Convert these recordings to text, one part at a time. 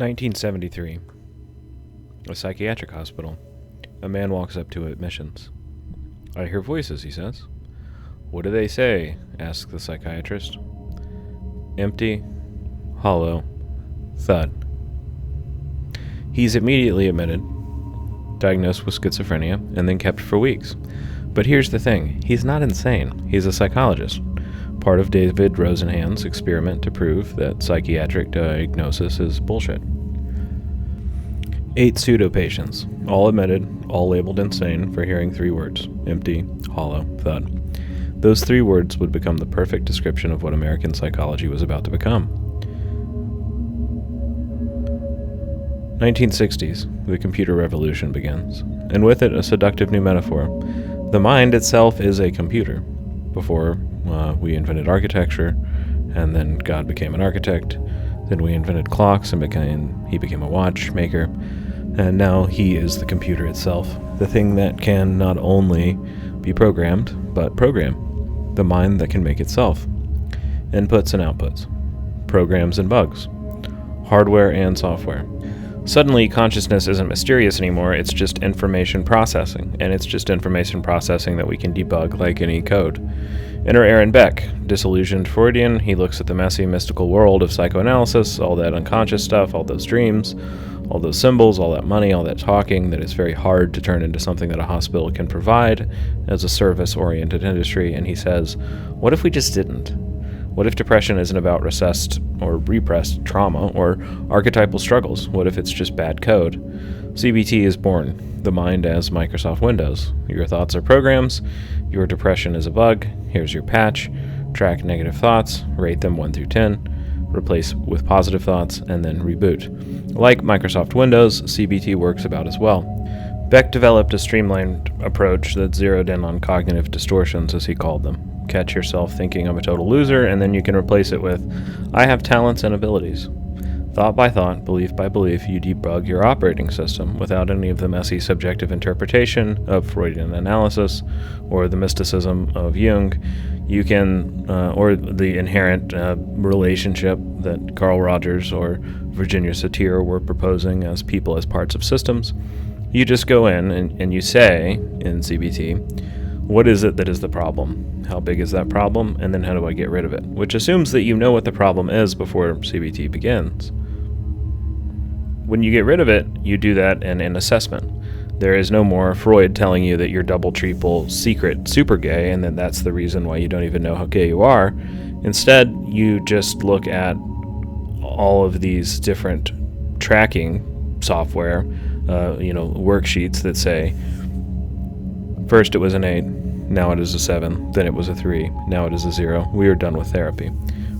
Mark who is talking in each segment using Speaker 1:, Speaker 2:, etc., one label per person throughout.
Speaker 1: 1973. A psychiatric hospital. A man walks up to admissions. "I hear voices," he says. "What do they say?" asks the psychiatrist. "Empty, hollow, thud." He's immediately admitted, diagnosed with schizophrenia, and then kept for weeks. But here's the thing, he's not insane. He's a psychologist, part of David Rosenhan's experiment to prove that psychiatric diagnosis is bullshit. 8 pseudo-patients, all admitted, all labeled insane for hearing 3 words: empty, hollow, thud. Those 3 words would become the perfect description of what American psychology was about to become. 1960s, the computer revolution begins, and with it a seductive new metaphor. The mind itself is a computer. Before we invented architecture, and then God became an architect. Then we invented clocks, and he became a watchmaker. And now he is the computer itself, the thing that can not only be programmed, but program. The mind that can make itself. Inputs and outputs. Programs and bugs. Hardware and software. Suddenly, consciousness isn't mysterious anymore, it's just information processing, and it's just information processing that we can debug like any code. Enter Aaron Beck, disillusioned Freudian. He looks at the messy, mystical world of psychoanalysis, all that unconscious stuff, all those dreams, all those symbols, all that money, all that talking that is very hard to turn into something that a hospital can provide as a service-oriented industry, and he says, what if we just didn't? What if depression isn't about recessed or repressed trauma or archetypal struggles? What if it's just bad code? CBT is born, the mind as Microsoft Windows. Your thoughts are programs, your depression is a bug, here's your patch, track negative thoughts, rate them 1 through 10, replace with positive thoughts, and then reboot. Like Microsoft Windows, CBT works about as well. Beck developed a streamlined approach that zeroed in on cognitive distortions, as he called them. Catch yourself thinking I'm a total loser, and then you can replace it with, I have talents and abilities. Thought by thought, belief by belief, you debug your operating system without any of the messy subjective interpretation of Freudian analysis or the mysticism of Jung. You can, or the inherent relationship that Carl Rogers or Virginia Satir were proposing as people as parts of systems. You just go in and you say, in CBT, what is it that is the problem? How big is that problem? And then how do I get rid of it? Which assumes that you know what the problem is before CBT begins. When you get rid of it, you do that in an assessment. There is no more Freud telling you that you're double, triple, secret, super gay, and then that's the reason why you don't even know how gay you are. Instead, you just look at all of these different tracking software, worksheets that say, first it was an 8, now it is a 7, then it was a 3, now it is a 0. We are done with therapy.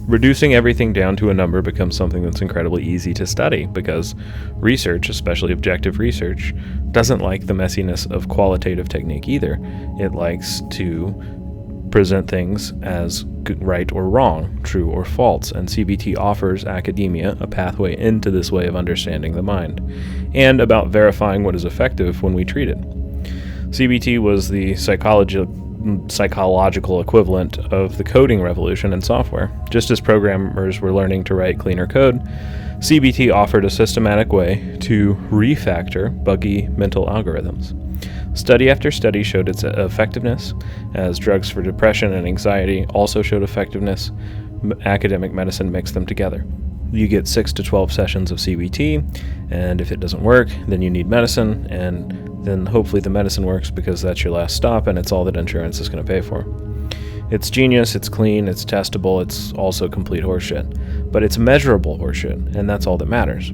Speaker 1: Reducing everything down to a number becomes something that's incredibly easy to study because research, especially objective research, doesn't like the messiness of qualitative technique either. It likes to present things as right or wrong, true or false, and CBT offers academia a pathway into this way of understanding the mind, and about verifying what is effective when we treat it. CBT was the psychological equivalent of the coding revolution in software. Just as programmers were learning to write cleaner code, CBT offered a systematic way to refactor buggy mental algorithms. Study after study showed its effectiveness, as drugs for depression and anxiety also showed effectiveness. Academic medicine mixed them together. You get 6 to 12 sessions of CBT, and if it doesn't work, then you need medicine, and then hopefully the medicine works because that's your last stop and it's all that insurance is going to pay for. It's genius, it's clean, it's testable, it's also complete horseshit. But it's measurable horseshit, and that's all that matters.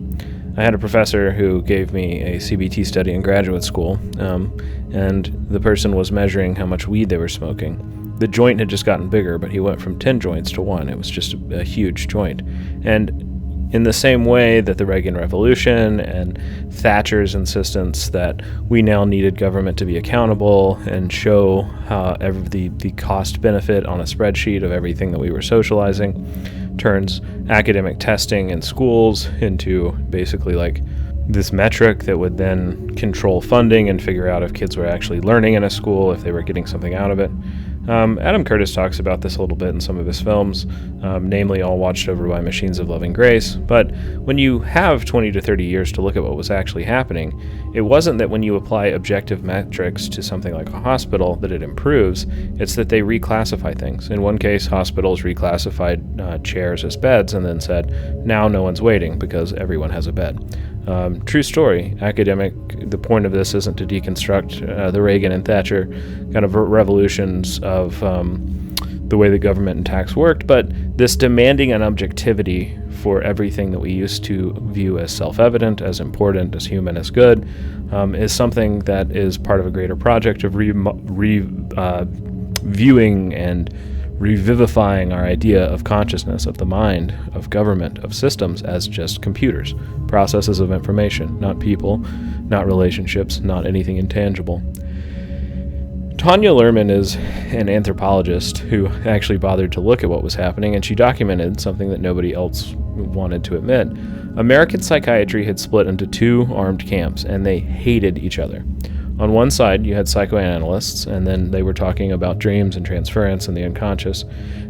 Speaker 1: I had a professor who gave me a CBT study in graduate school, and the person was measuring how much weed they were smoking. The joint had just gotten bigger, but he went from 10 joints to 1. It was just a huge joint. And in the same way that the Reagan Revolution and Thatcher's insistence that we now needed government to be accountable and show how the cost benefit on a spreadsheet of everything that we were socializing turns academic testing in schools into basically like this metric that would then control funding and figure out if kids were actually learning in a school, if they were getting something out of it. Adam Curtis talks about this a little bit in some of his films, namely All Watched Over by Machines of Loving Grace. But when you have 20 to 30 years to look at what was actually happening, it wasn't that when you apply objective metrics to something like a hospital that it improves, it's that they reclassify things. In one case, hospitals reclassified chairs as beds and then said, now no one's waiting because everyone has a bed. True story. Academic, the point of this isn't to deconstruct the Reagan and Thatcher kind of revolutions of the way that government and tax worked, but this demanding an objectivity for everything that we used to view as self-evident, as important, as human, as good, is something that is part of a greater project of viewing and revivifying our idea of consciousness, of the mind, of government, of systems as just computers, processes of information, not people, not relationships, not anything intangible. Tanya Luhrmann is an anthropologist who actually bothered to look at what was happening, and she documented something that nobody else wanted to admit. American psychiatry had split into two armed camps, and they hated each other. On one side, you had psychoanalysts, and then they were talking about dreams and transference and the unconscious,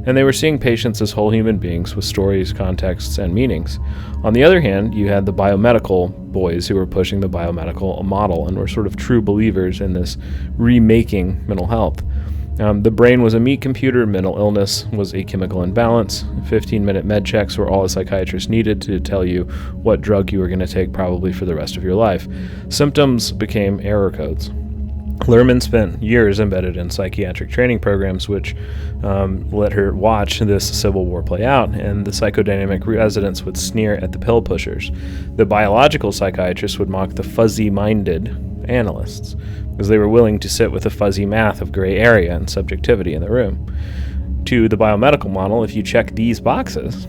Speaker 1: and they were seeing patients as whole human beings with stories, contexts, and meanings. On the other hand, you had the biomedical boys who were pushing the biomedical model and were sort of true believers in this remaking mental health. The brain was a meat computer, mental illness was a chemical imbalance, 15-minute med checks were all a psychiatrist needed to tell you what drug you were going to take probably for the rest of your life. Symptoms became error codes. Luhrmann spent years embedded in psychiatric training programs which let her watch this civil war play out, and the psychodynamic residents would sneer at the pill pushers. The biological psychiatrists would mock the fuzzy-minded analysts, because they were willing to sit with the fuzzy math of gray area and subjectivity in the room. To the biomedical model, if you check these boxes,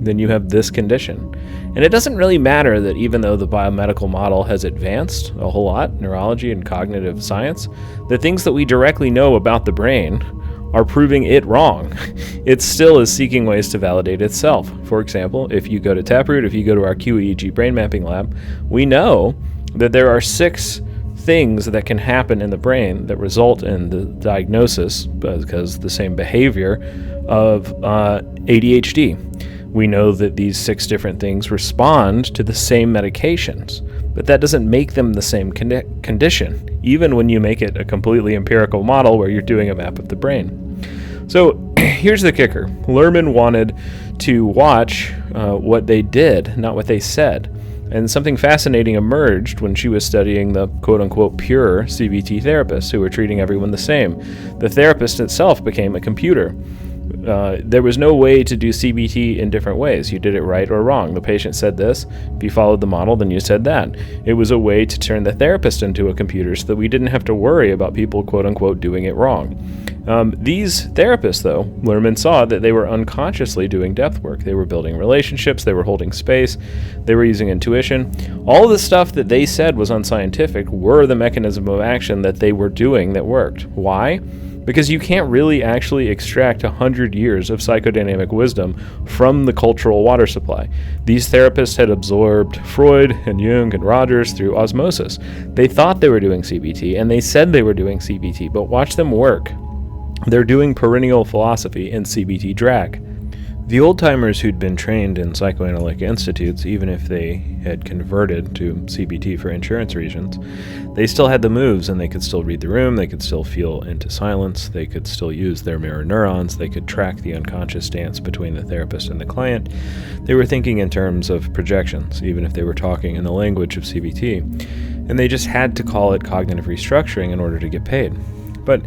Speaker 1: then you have this condition. And it doesn't really matter that even though the biomedical model has advanced a whole lot, neurology and cognitive science, the things that we directly know about the brain are proving it wrong. It still is seeking ways to validate itself. For example, if you go to Taproot, if you go to our QEEG brain mapping lab, we know that there are 6 things that can happen in the brain that result in the diagnosis, because the same behavior, of ADHD. We know that these 6 different things respond to the same medications, but that doesn't make them the same condition, even when you make it a completely empirical model where you're doing a map of the brain. So here's the kicker. Luhrmann wanted to watch what they did, not what they said. And something fascinating emerged when she was studying the quote-unquote pure CBT therapists who were treating everyone the same. The therapist itself became a computer. There was no way to do CBT in different ways. You did it right or wrong. The patient said this. If you followed the model, then you said that. It was a way to turn the therapist into a computer so that we didn't have to worry about people quote-unquote doing it wrong. These therapists, though, Luhrmann saw that they were unconsciously doing depth work. They were building relationships, they were holding space, they were using intuition. All of the stuff that they said was unscientific were the mechanism of action that they were doing that worked. Why? Because you can't really actually extract 100 years of psychodynamic wisdom from the cultural water supply. These therapists had absorbed Freud and Jung and Rogers through osmosis. They thought they were doing CBT, and they said they were doing CBT, but watch them work. They're doing perennial philosophy in CBT drag. The old-timers who'd been trained in psychoanalytic institutes, even if they had converted to CBT for insurance reasons, they still had the moves, and they could still read the room, they could still feel into silence, they could still use their mirror neurons, they could track the unconscious dance between the therapist and the client. They were thinking in terms of projections, even if they were talking in the language of CBT, and they just had to call it cognitive restructuring in order to get paid. But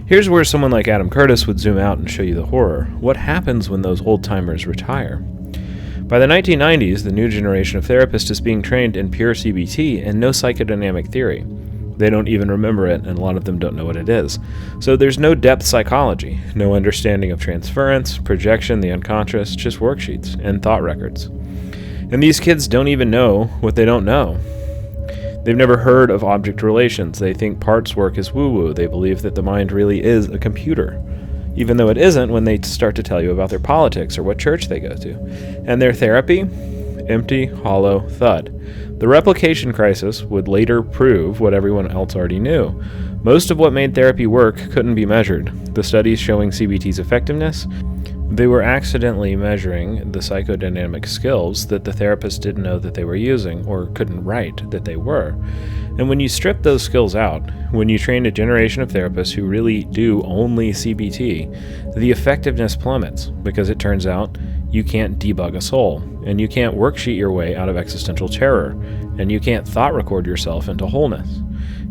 Speaker 1: here's where someone like Adam Curtis would zoom out and show you the horror. What happens when those old-timers retire? By the 1990s, the new generation of therapists is being trained in pure CBT and no psychodynamic theory. They don't even remember it, and a lot of them don't know what it is. So there's no depth psychology, no understanding of transference, projection, the unconscious, just worksheets and thought records. And these kids don't even know what they don't know. They've never heard of object relations. They think parts work is woo-woo. They believe that the mind really is a computer, even though it isn't when they start to tell you about their politics or what church they go to. And their therapy, Empty, hollow, thud. The replication crisis would later prove what everyone else already knew. Most of what made therapy work couldn't be measured. The studies showing CBT's effectiveness, they were accidentally measuring the psychodynamic skills that the therapists didn't know that they were using or couldn't write that they were. And when you strip those skills out, when you train a generation of therapists who really do only CBT, the effectiveness plummets because it turns out you can't debug a soul, and you can't worksheet your way out of existential terror, and you can't thought record yourself into wholeness.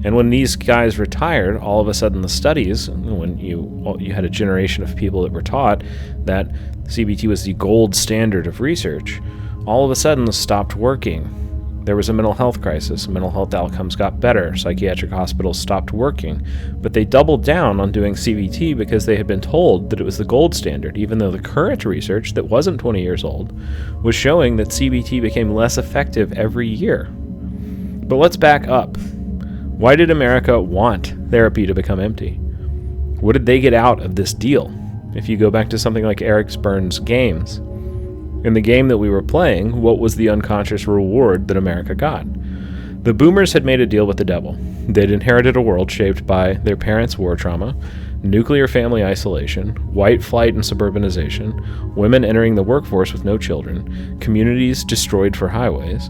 Speaker 1: And when these guys retired, all of a sudden the studies, when you had a generation of people that were taught that CBT was the gold standard of research, all of a sudden stopped working. There was a mental health crisis. Mental health outcomes got better. Psychiatric hospitals stopped working. But they doubled down on doing CBT because they had been told that it was the gold standard, even though the current research that wasn't 20 years old was showing that CBT became less effective every year. But let's back up. Why did America want therapy to become empty? What did they get out of this deal? If you go back to something like Eric Byrne's games, in the game that we were playing, what was the unconscious reward that America got? The boomers had made a deal with the devil. They'd inherited a world shaped by their parents' war trauma, nuclear family isolation, white flight and suburbanization, women entering the workforce with no children, communities destroyed for highways,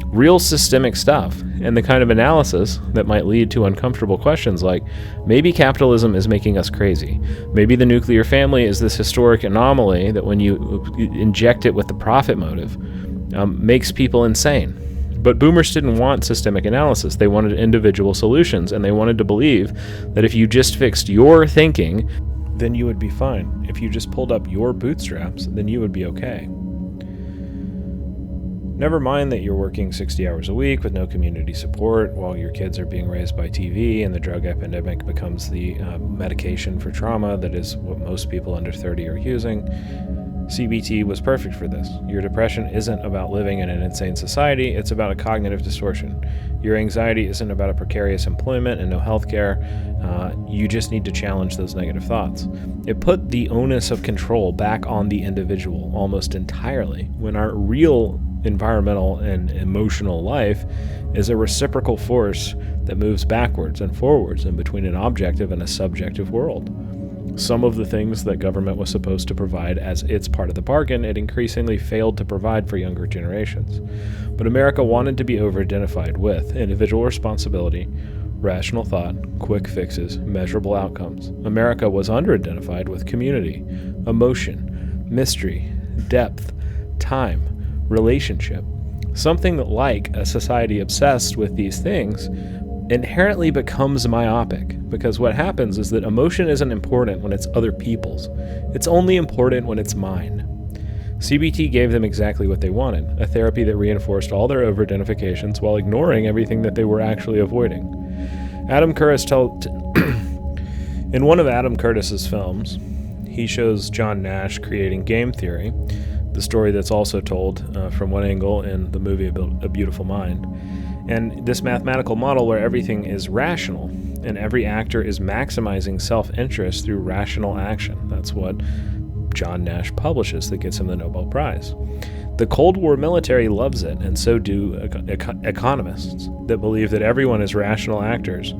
Speaker 1: real systemic stuff, and the kind of analysis that might lead to uncomfortable questions like, maybe capitalism is making us crazy. Maybe the nuclear family is this historic anomaly that when you inject it with the profit motive, makes people insane. But boomers didn't want systemic analysis. They wanted individual solutions, and they wanted to believe that if you just fixed your thinking, then you would be fine. If you just pulled up your bootstraps, then you would be okay. Never mind that you're working 60 hours a week with no community support while your kids are being raised by TV and the drug epidemic becomes the medication for trauma that is what most people under 30 are using. CBT was perfect for this. Your depression isn't about living in an insane society, it's about a cognitive distortion. Your anxiety isn't about a precarious employment and no health care. You just need to challenge those negative thoughts. It put the onus of control back on the individual almost entirely, when our real environmental and emotional life is a reciprocal force that moves backwards and forwards in between an objective and a subjective world. Some of the things that government was supposed to provide as its part of the bargain, it increasingly failed to provide for younger generations. But America wanted to be over-identified with individual responsibility, rational thought, quick fixes, measurable outcomes. America was under-identified with community, emotion, mystery, depth, time, relationship. Something that, like a society obsessed with these things, inherently becomes myopic, because what happens is that emotion isn't important when it's other people's. It's only important when it's mine. CBT gave them exactly what they wanted, a therapy that reinforced all their over-identifications while ignoring everything that they were actually avoiding. In one of Adam Curtis's films, he shows John Nash creating game theory, the story that's also told from one angle in the movie A Beautiful Mind. And this mathematical model where everything is rational and every actor is maximizing self-interest through rational action. That's what John Nash publishes that gets him the Nobel Prize. The Cold War military loves it, and so do economists that believe that everyone is rational actors,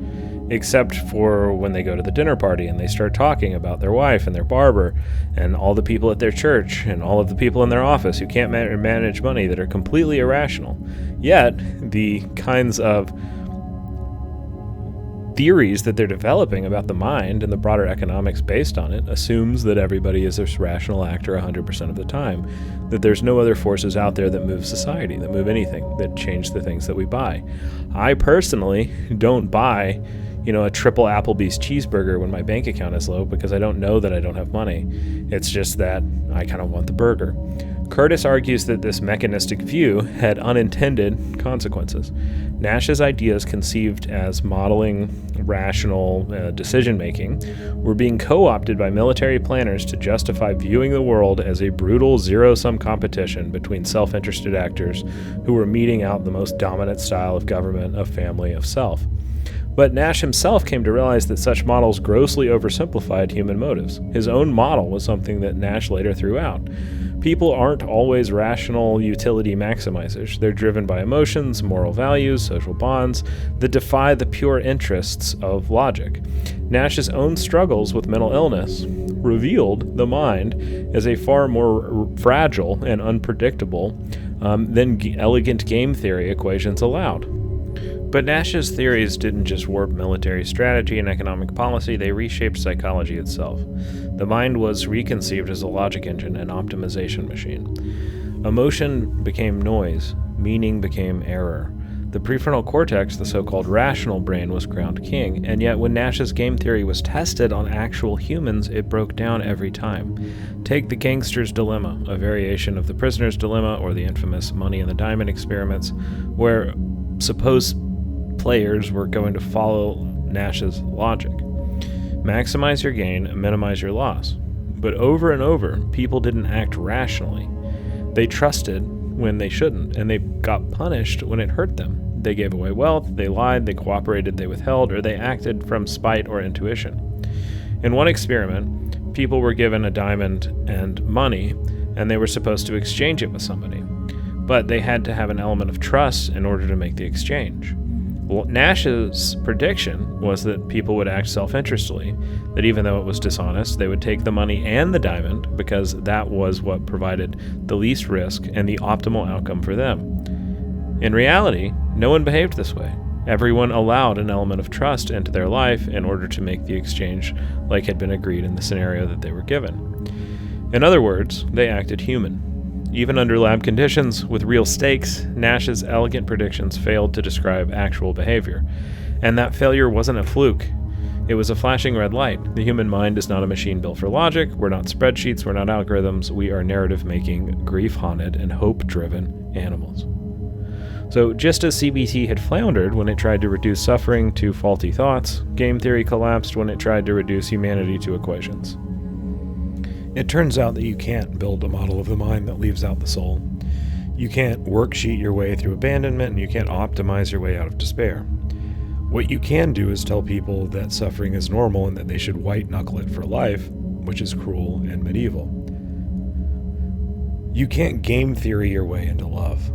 Speaker 1: except for when they go to the dinner party and they start talking about their wife and their barber and all the people at their church and all of the people in their office who can't manage money that are completely irrational. Yet, the kinds of theories that they're developing about the mind and the broader economics based on it assumes that everybody is a rational actor 100% of the time, that there's no other forces out there that move society, that move anything, that change the things that we buy. I personally don't buy a triple Applebee's cheeseburger when my bank account is low because I don't know that I don't have money. It's just that I kind of want the burger. Curtis argues that this mechanistic view had unintended consequences. Nash's ideas, conceived as modeling rational decision-making, were being co-opted by military planners to justify viewing the world as a brutal zero-sum competition between self-interested actors who were meting out the most dominant style of government, of family, of self. But Nash himself came to realize that such models grossly oversimplified human motives. His own model was something that Nash later threw out. People aren't always rational utility maximizers. They're driven by emotions, moral values, social bonds that defy the pure interests of logic. Nash's own struggles with mental illness revealed the mind as a far more fragile and unpredictable than elegant game theory equations allowed. But Nash's theories didn't just warp military strategy and economic policy, they reshaped psychology itself. The mind was reconceived as a logic engine and optimization machine. Emotion became noise, meaning became error. The prefrontal cortex, the so-called rational brain, was crowned king, and yet when Nash's game theory was tested on actual humans, it broke down every time. Take the gangster's dilemma, a variation of the prisoner's dilemma or the infamous money and the diamond experiments, where supposed players were going to follow Nash's logic. Maximize your gain, minimize your loss. But over and over, people didn't act rationally. They trusted when they shouldn't, and they got punished when it hurt them. They gave away wealth, they lied, they cooperated, they withheld, or they acted from spite or intuition. In one experiment, people were given a diamond and money, and they were supposed to exchange it with somebody. But they had to have an element of trust in order to make the exchange. Well, Nash's prediction was that people would act self-interestedly, that even though it was dishonest, they would take the money and the diamond because that was what provided the least risk and the optimal outcome for them. In reality, no one behaved this way. Everyone allowed an element of trust into their life in order to make the exchange like had been agreed in the scenario that they were given. In other words, they acted human. Even under lab conditions, with real stakes, Nash's elegant predictions failed to describe actual behavior. And that failure wasn't a fluke. It was a flashing red light. The human mind is not a machine built for logic. We're not spreadsheets. We're not algorithms. We are narrative-making, grief-haunted, and hope-driven animals. So just as CBT had floundered when it tried to reduce suffering to faulty thoughts, game theory collapsed when it tried to reduce humanity to equations. It turns out that you can't build a model of the mind that leaves out the soul. You can't worksheet your way through abandonment, and you can't optimize your way out of despair. What you can do is tell people that suffering is normal and that they should white-knuckle it for life, which is cruel and medieval. You can't game theory your way into love,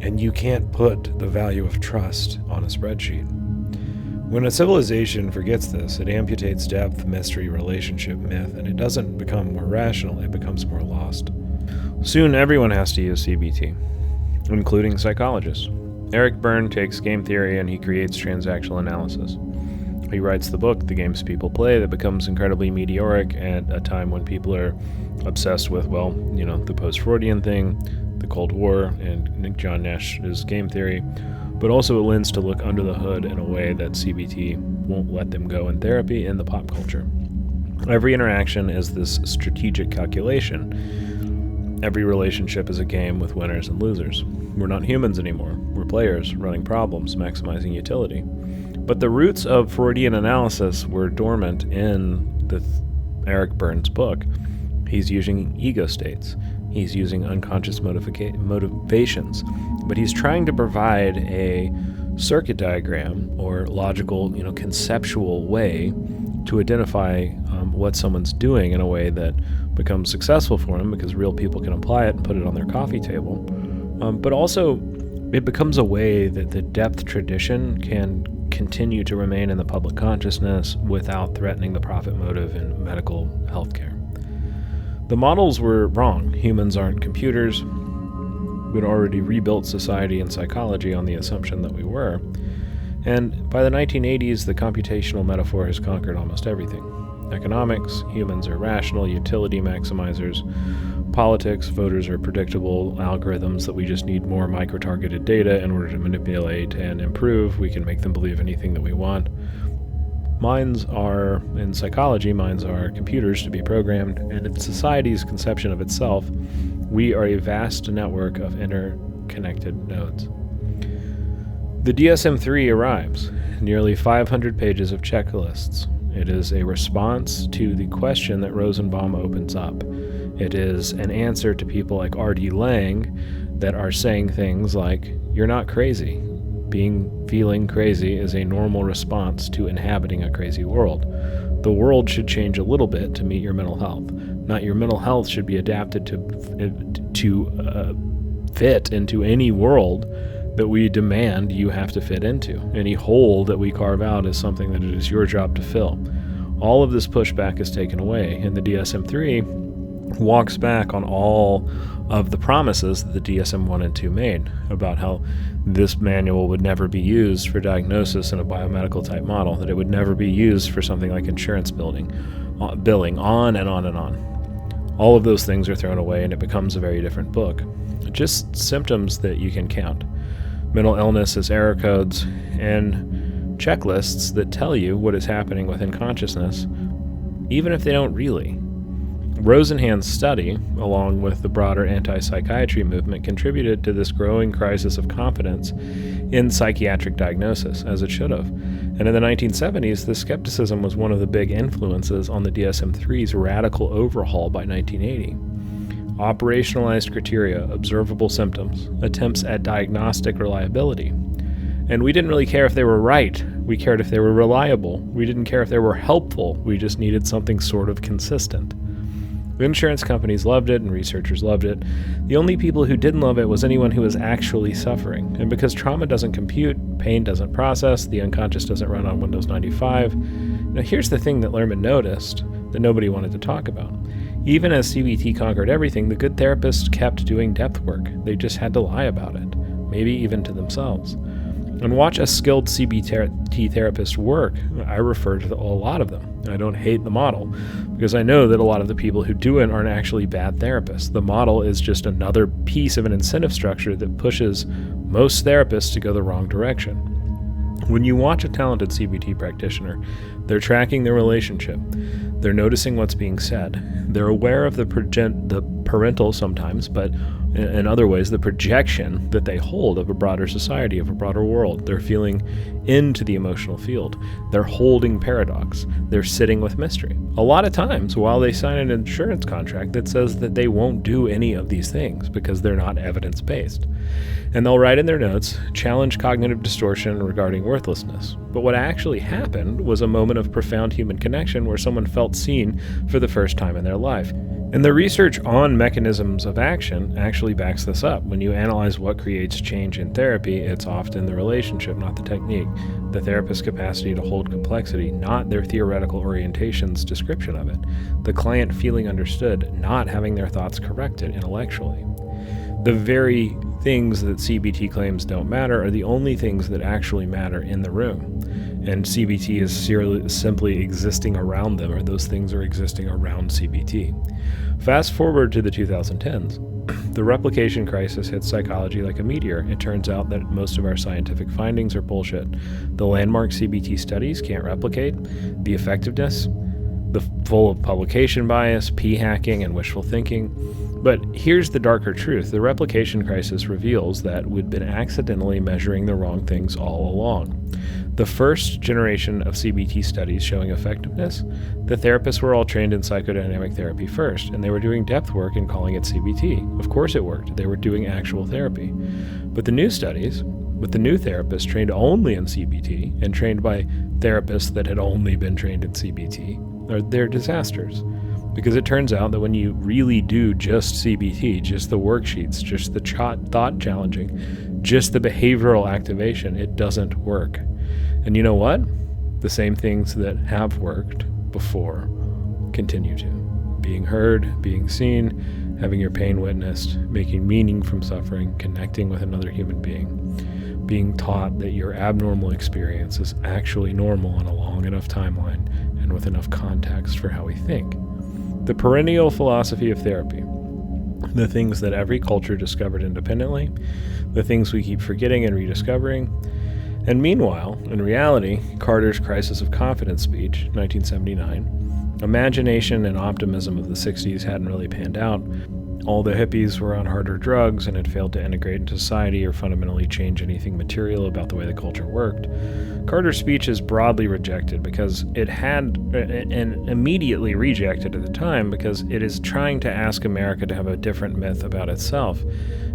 Speaker 1: and you can't put the value of trust on a spreadsheet. When a civilization forgets this, it amputates depth, mystery, relationship, myth, and it doesn't become more rational, it becomes more lost. Soon everyone has to use CBT, including psychologists. Eric Berne takes game theory and he creates transactional analysis. He writes the book, The Games People Play, that becomes incredibly meteoric at a time when people are obsessed with, the post-Freudian thing, the Cold War, and John Nash's game theory. But also it lends to look under the hood in a way that CBT won't let them go in therapy and the pop culture. Every interaction is this strategic calculation. Every relationship is a game with winners and losers. We're not humans anymore. We're players, running problems, maximizing utility. But the roots of Freudian analysis were dormant in Eric Berne's book. He's using ego states. He's using unconscious motivations, but he's trying to provide a circuit diagram or logical, conceptual way to identify what someone's doing in a way that becomes successful for them because real people can apply it and put it on their coffee table. But also, it becomes a way that the depth tradition can continue to remain in the public consciousness without threatening the profit motive in medical healthcare. The models were wrong. Humans aren't computers. We'd already rebuilt society and psychology on the assumption that we were. And by the 1980s, the computational metaphor has conquered almost everything. Economics, humans are rational, utility maximizers. Politics, voters are predictable algorithms that we just need more micro-targeted data in order to manipulate and improve. We can make them believe anything that we want. In psychology, minds are computers to be programmed, and in society's conception of itself, we are a vast network of interconnected nodes. The DSM-3 arrives, nearly 500 pages of checklists. It is a response to the question that Rosenbaum opens up. It is an answer to people like R.D. Laing that are saying things like, "You're not crazy. Feeling crazy is a normal response to inhabiting a crazy world. The world should change a little bit to meet your mental health. not your mental health, should be adapted to fit into any world that we demand you have to fit into. Any hole that we carve out is something that it is your job to fill. All of this pushback is taken away, and the DSM-3 walks back on all of the promises that the DSM-1 and 2 made about how this manual would never be used for diagnosis in a biomedical type model, that it would never be used for something like insurance billing, on and on and on. All of those things are thrown away, and it becomes a very different book. Just symptoms that you can count. Mental illness is error codes and checklists that tell you what is happening within consciousness, even if they don't really. Rosenhan's study, along with the broader anti-psychiatry movement, contributed to this growing crisis of confidence in psychiatric diagnosis, as it should have. And in the 1970s, this skepticism was one of the big influences on the DSM-3's radical overhaul by 1980. Operationalized criteria, observable symptoms, attempts at diagnostic reliability. And we didn't really care if they were right. We cared if they were reliable. We didn't care if they were helpful. We just needed something sort of consistent. The insurance companies loved it and researchers loved it. The only people who didn't love it was anyone who was actually suffering. And because trauma doesn't compute, pain doesn't process, the unconscious doesn't run on Windows 95. Now here's the thing that Lerman noticed that nobody wanted to talk about. Even as CBT conquered everything, the good therapists kept doing depth work. They just had to lie about it, maybe even to themselves. And watch a skilled CBT therapist work. I refer to a lot of them. I don't hate the model, because I know that a lot of the people who do it aren't actually bad therapists. The model is just another piece of an incentive structure that pushes most therapists to go the wrong direction. When you watch a talented CBT practitioner, they're tracking their relationship. They're noticing what's being said. They're aware of the parental sometimes, but in other ways, the projection that they hold of a broader society, of a broader world. They're feeling into the emotional field. They're holding paradox. They're sitting with mystery. A lot of times, while they sign an insurance contract that says that they won't do any of these things because they're not evidence-based. And they'll write in their notes, challenge cognitive distortion regarding worthlessness. But what actually happened was a moment of profound human connection where someone felt seen for the first time in their life. And the research on mechanisms of action actually backs this up. When you analyze what creates change in therapy, it's often the relationship, not the technique. The therapist's capacity to hold complexity, not their theoretical orientation's description of it. The client feeling understood, not having their thoughts corrected intellectually. The very things that CBT claims don't matter are the only things that actually matter in the room. And CBT is simply existing around them, or those things are existing around CBT. Fast forward to the 2010s. The replication crisis hits psychology like a meteor. It turns out that most of our scientific findings are bullshit. The landmark CBT studies can't replicate the effectiveness, full of publication bias, p-hacking, and wishful thinking. But here's the darker truth. The replication crisis reveals that we'd been accidentally measuring the wrong things all along. The first generation of CBT studies showing effectiveness, the therapists were all trained in psychodynamic therapy first, and they were doing depth work and calling it CBT. Of course it worked. They were doing actual therapy. But the new studies, with the new therapists trained only in CBT and trained by therapists that had only been trained in CBT, they're disasters. Because it turns out that when you really do just CBT, just the worksheets, just the thought challenging, just the behavioral activation, it doesn't work. And you know what? The same things that have worked before continue to. Being heard, being seen, having your pain witnessed, making meaning from suffering, connecting with another human being taught that your abnormal experience is actually normal on a long enough timeline and with enough context for how we think. The perennial philosophy of therapy, the things that every culture discovered independently, the things we keep forgetting and rediscovering. And meanwhile, in reality, Carter's crisis of confidence speech, 1979, imagination and optimism of the 60s hadn't really panned out. All the hippies were on harder drugs and had failed to integrate into society or fundamentally change anything material about the way the culture worked. Carter's speech is broadly rejected because it had, and immediately rejected at the time, because it is trying to ask America to have a different myth about itself.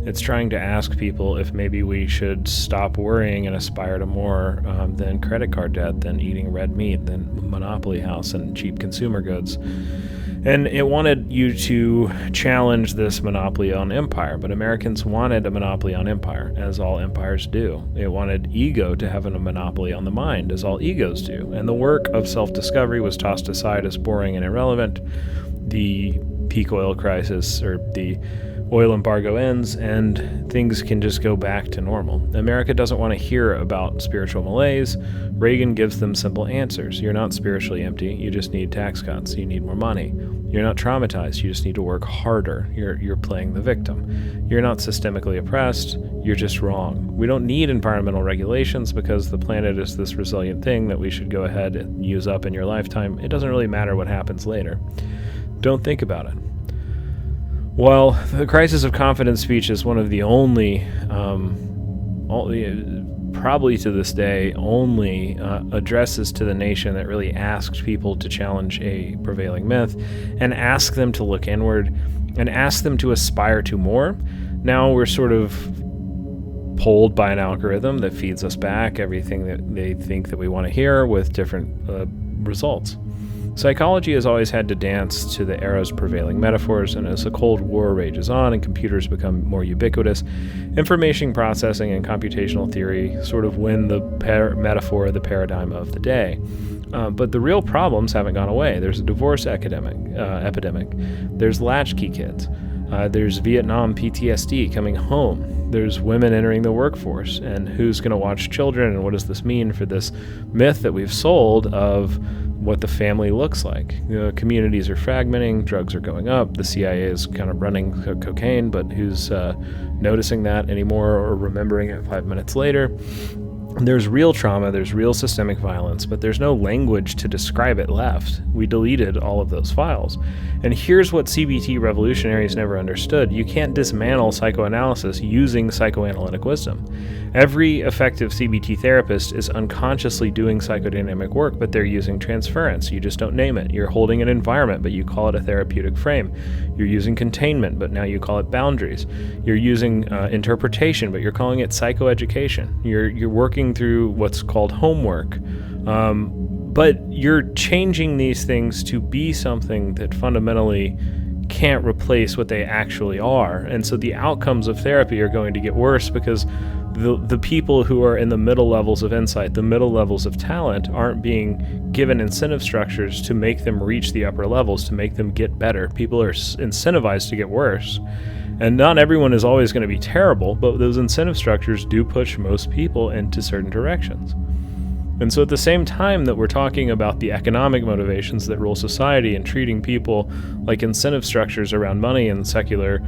Speaker 1: It's trying to ask people if maybe we should stop worrying and aspire to more than credit card debt, than eating red meat, than Monopoly House and cheap consumer goods. And it wanted you to challenge this monopoly on empire, but Americans wanted a monopoly on empire, as all empires do. It wanted ego to have a monopoly on the mind, as all egos do. And the work of self-discovery was tossed aside as boring and irrelevant. The peak oil crisis, or the oil embargo, ends, and things can just go back to normal. America doesn't want to hear about spiritual malaise. Reagan gives them simple answers. You're not spiritually empty. You just need tax cuts. You need more money. You're not traumatized. You just need to work harder. You're playing the victim. You're not systemically oppressed. You're just wrong. We don't need environmental regulations because the planet is this resilient thing that we should go ahead and use up in your lifetime. It doesn't really matter what happens later. Don't think about it. Well, the crisis of confidence speech is one of the only, probably to this day, only addresses to the nation that really asks people to challenge a prevailing myth and ask them to look inward and ask them to aspire to more. Now we're sort of pulled by an algorithm that feeds us back everything that they think that we want to hear with different results. Psychology has always had to dance to the era's prevailing metaphors, and as the Cold War rages on and computers become more ubiquitous, information processing and computational theory sort of win the metaphor, the paradigm of the day. But the real problems haven't gone away. There's a divorce epidemic. There's latchkey kids. There's Vietnam PTSD coming home. There's women entering the workforce, and who's going to watch children, and what does this mean for this myth that we've sold of what the family looks like? Communities are fragmenting, drugs are going up, the CIA is kind of running cocaine, but who's noticing that anymore or remembering it 5 minutes later? There's real trauma, there's real systemic violence, but there's no language to describe it left. We deleted all of those files. And here's what CBT revolutionaries never understood. You can't dismantle psychoanalysis using psychoanalytic wisdom. Every effective CBT therapist is unconsciously doing psychodynamic work, but they're using transference. You just don't name it. You're holding an environment, but you call it a therapeutic frame. You're using containment, but now you call it boundaries. You're using interpretation, but you're calling it psychoeducation. You're working through what's called homework. But you're changing these things to be something that fundamentally can't replace what they actually are. And so the outcomes of therapy are going to get worse because the people who are in the middle levels of insight, the middle levels of talent, aren't being given incentive structures to make them reach the upper levels, to make them get better. People are incentivized to get worse. And not everyone is always going to be terrible, but those incentive structures do push most people into certain directions. And so at the same time that we're talking about the economic motivations that rule society and treating people like incentive structures around money and secular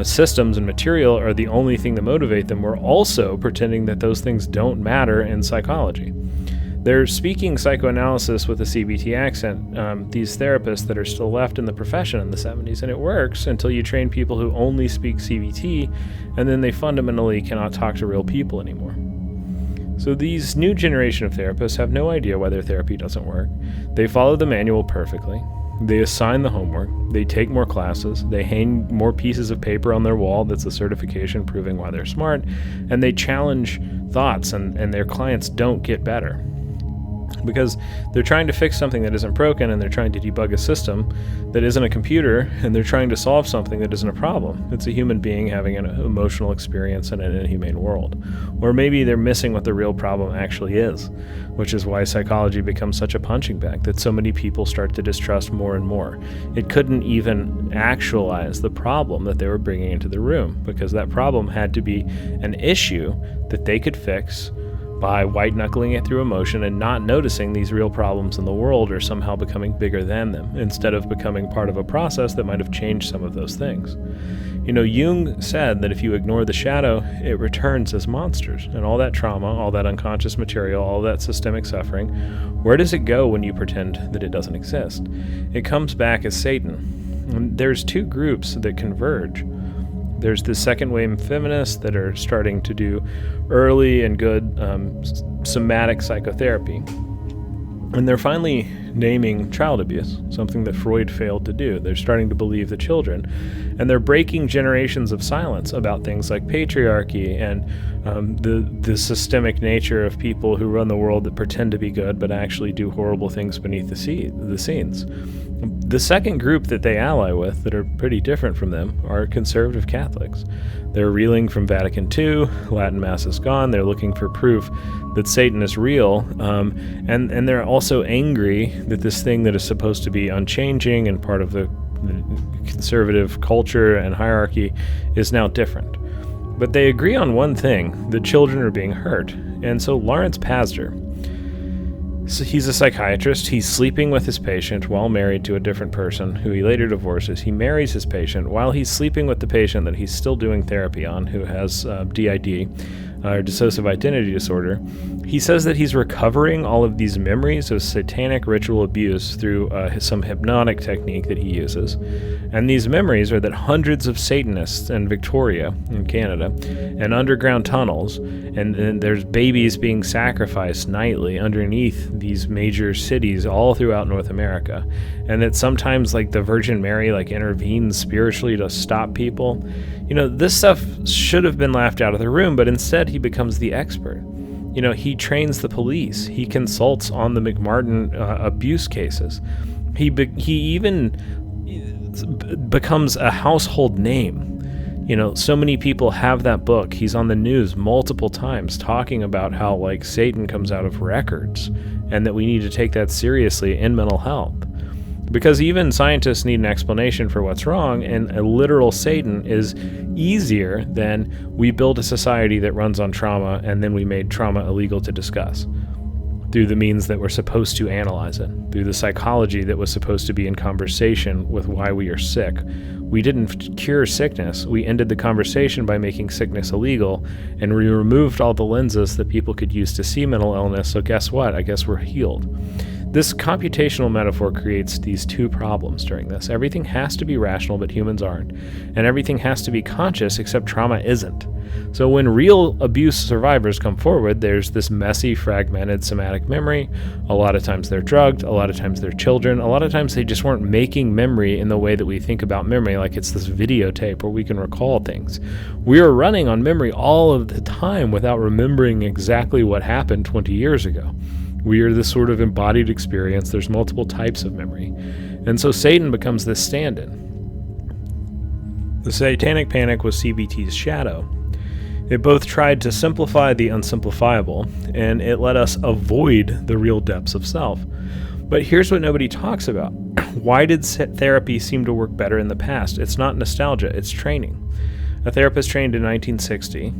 Speaker 1: systems and material are the only thing that motivate them, we're also pretending that those things don't matter in psychology. They're speaking psychoanalysis with a CBT accent, these therapists that are still left in the profession in the 70s, and it works until you train people who only speak CBT, and then they fundamentally cannot talk to real people anymore. So these new generation of therapists have no idea why their therapy doesn't work. They follow the manual perfectly. They assign the homework. They take more classes. They hang more pieces of paper on their wall that's a certification proving why they're smart. And they challenge thoughts, and their clients don't get better. Because they're trying to fix something that isn't broken, and they're trying to debug a system that isn't a computer, and they're trying to solve something that isn't a problem. It's a human being having an emotional experience in an inhumane world. Or maybe they're missing what the real problem actually is, which is why psychology becomes such a punching bag that so many people start to distrust more and more. It couldn't even actualize the problem that they were bringing into the room, because that problem had to be an issue that they could fix by white-knuckling it through emotion and not noticing these real problems in the world are somehow becoming bigger than them, instead of becoming part of a process that might have changed some of those things. You know, Jung said that if you ignore the shadow, it returns as monsters. And all that trauma, all that unconscious material, all that systemic suffering, where does it go when you pretend that it doesn't exist? It comes back as Satan. And there's two groups that converge. There's the second wave feminists that are starting to do early and good somatic psychotherapy. And they're finally naming child abuse, something that Freud failed to do. They're starting to believe the children. And they're breaking generations of silence about things like patriarchy and the systemic nature of people who run the world that pretend to be good but actually do horrible things beneath the scenes. The second group that they ally with that are pretty different from them are conservative Catholics. They're reeling from Vatican II, Latin Mass is gone, they're looking for proof that Satan is real, and they're also angry that this thing that is supposed to be unchanging and part of the conservative culture and hierarchy is now different. But they agree on one thing, that children are being hurt. And so Lawrence Pastor, so he's a psychiatrist. He's sleeping with his patient while married to a different person who he later divorces. He marries his patient while he's sleeping with the patient that he's still doing therapy on, who has DID, or dissociative identity disorder. He says that he's recovering all of these memories of satanic ritual abuse through some hypnotic technique that he uses. And these memories are that hundreds of Satanists in Victoria, in Canada, and underground tunnels, and there's babies being sacrificed nightly underneath these major cities all throughout North America. And that sometimes, like, the Virgin Mary, like, intervenes spiritually to stop people. This stuff should have been laughed out of the room, but instead he becomes the expert. He trains the police. He consults on the McMartin abuse cases. He even becomes a household name. So many people have that book. He's on the news multiple times talking about how, like, Satan comes out of records and that we need to take that seriously in mental health. Because even scientists need an explanation for what's wrong, and a literal Satan is easier than we build a society that runs on trauma and then we made trauma illegal to discuss through the means that we're supposed to analyze it, through the psychology that was supposed to be in conversation with why we are sick. We didn't cure sickness. We ended the conversation by making sickness illegal, and we removed all the lenses that people could use to see mental illness, so guess what? I guess we're healed. This computational metaphor creates these two problems during this. Everything has to be rational, but humans aren't. And everything has to be conscious, except trauma isn't. So when real abuse survivors come forward, there's this messy, fragmented somatic memory. A lot of times they're drugged. A lot of times they're children. A lot of times they just weren't making memory in the way that we think about memory, like it's this videotape where we can recall things. We are running on memory all of the time without remembering exactly what happened 20 years ago. We are this sort of embodied experience. There's multiple types of memory. And so Satan becomes this stand-in. The Satanic Panic was CBT's shadow. It both tried to simplify the unsimplifiable, and it let us avoid the real depths of self. But here's what nobody talks about. Why did therapy seem to work better in the past? It's not nostalgia, it's training. A therapist trained in 1960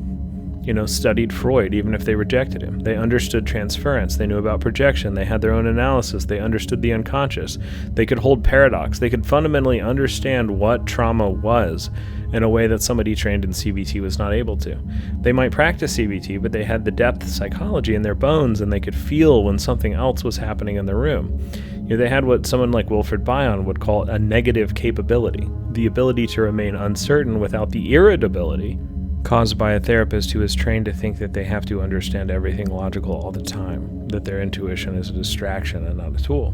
Speaker 1: studied Freud, even if they rejected him. They understood transference. They knew about projection. They had their own analysis. They understood the unconscious. They could hold paradox. They could fundamentally understand what trauma was in a way that somebody trained in CBT was not able to. They might practice CBT, but they had the depth psychology in their bones, and they could feel when something else was happening in the room. They had what someone like Wilfred Bion would call a negative capability, the ability to remain uncertain without the irritability caused by a therapist who is trained to think that they have to understand everything logical all the time, that their intuition is a distraction and not a tool.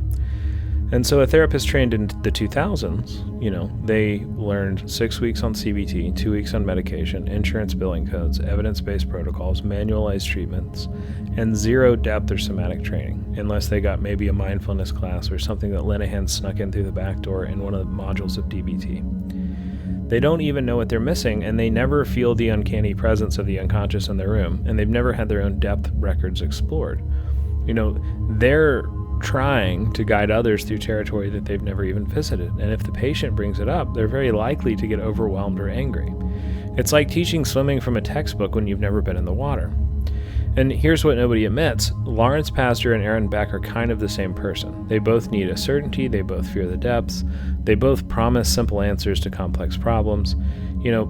Speaker 1: And so a therapist trained in the 2000s, they learned 6 weeks on CBT, 2 weeks on medication, insurance billing codes, evidence-based protocols, manualized treatments, and zero depth or somatic training, unless they got maybe a mindfulness class or something that Linehan snuck in through the back door in one of the modules of DBT. They don't even know what they're missing, and they never feel the uncanny presence of the unconscious in their room, and they've never had their own depth records explored. They're trying to guide others through territory that they've never even visited, and if the patient brings it up, they're very likely to get overwhelmed or angry. It's like teaching swimming from a textbook when you've never been in the water. And here's what nobody admits. Lawrence Pastor and Aaron Beck are kind of the same person. They both need a certainty, they both fear the depths, they both promise simple answers to complex problems.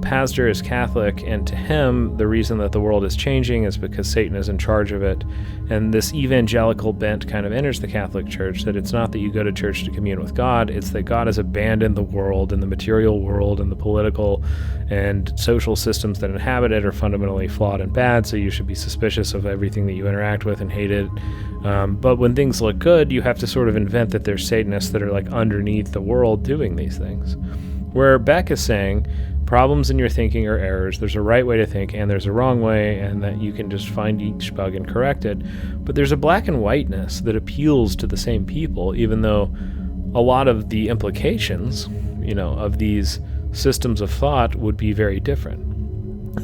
Speaker 1: Pastor is Catholic, and to him, the reason that the world is changing is because Satan is in charge of it. And this evangelical bent kind of enters the Catholic Church, that it's not that you go to church to commune with God, it's that God has abandoned the world, and the material world, and the political and social systems that inhabit it are fundamentally flawed and bad, so you should be suspicious of everything that you interact with and hate it. But when things look good, you have to sort of invent that there's Satanists that are like underneath the world doing these things. Where Beck is saying, problems in your thinking are errors. There's a right way to think and there's a wrong way, and that you can just find each bug and correct it. But there's a black and whiteness that appeals to the same people, even though a lot of the implications, of these systems of thought would be very different.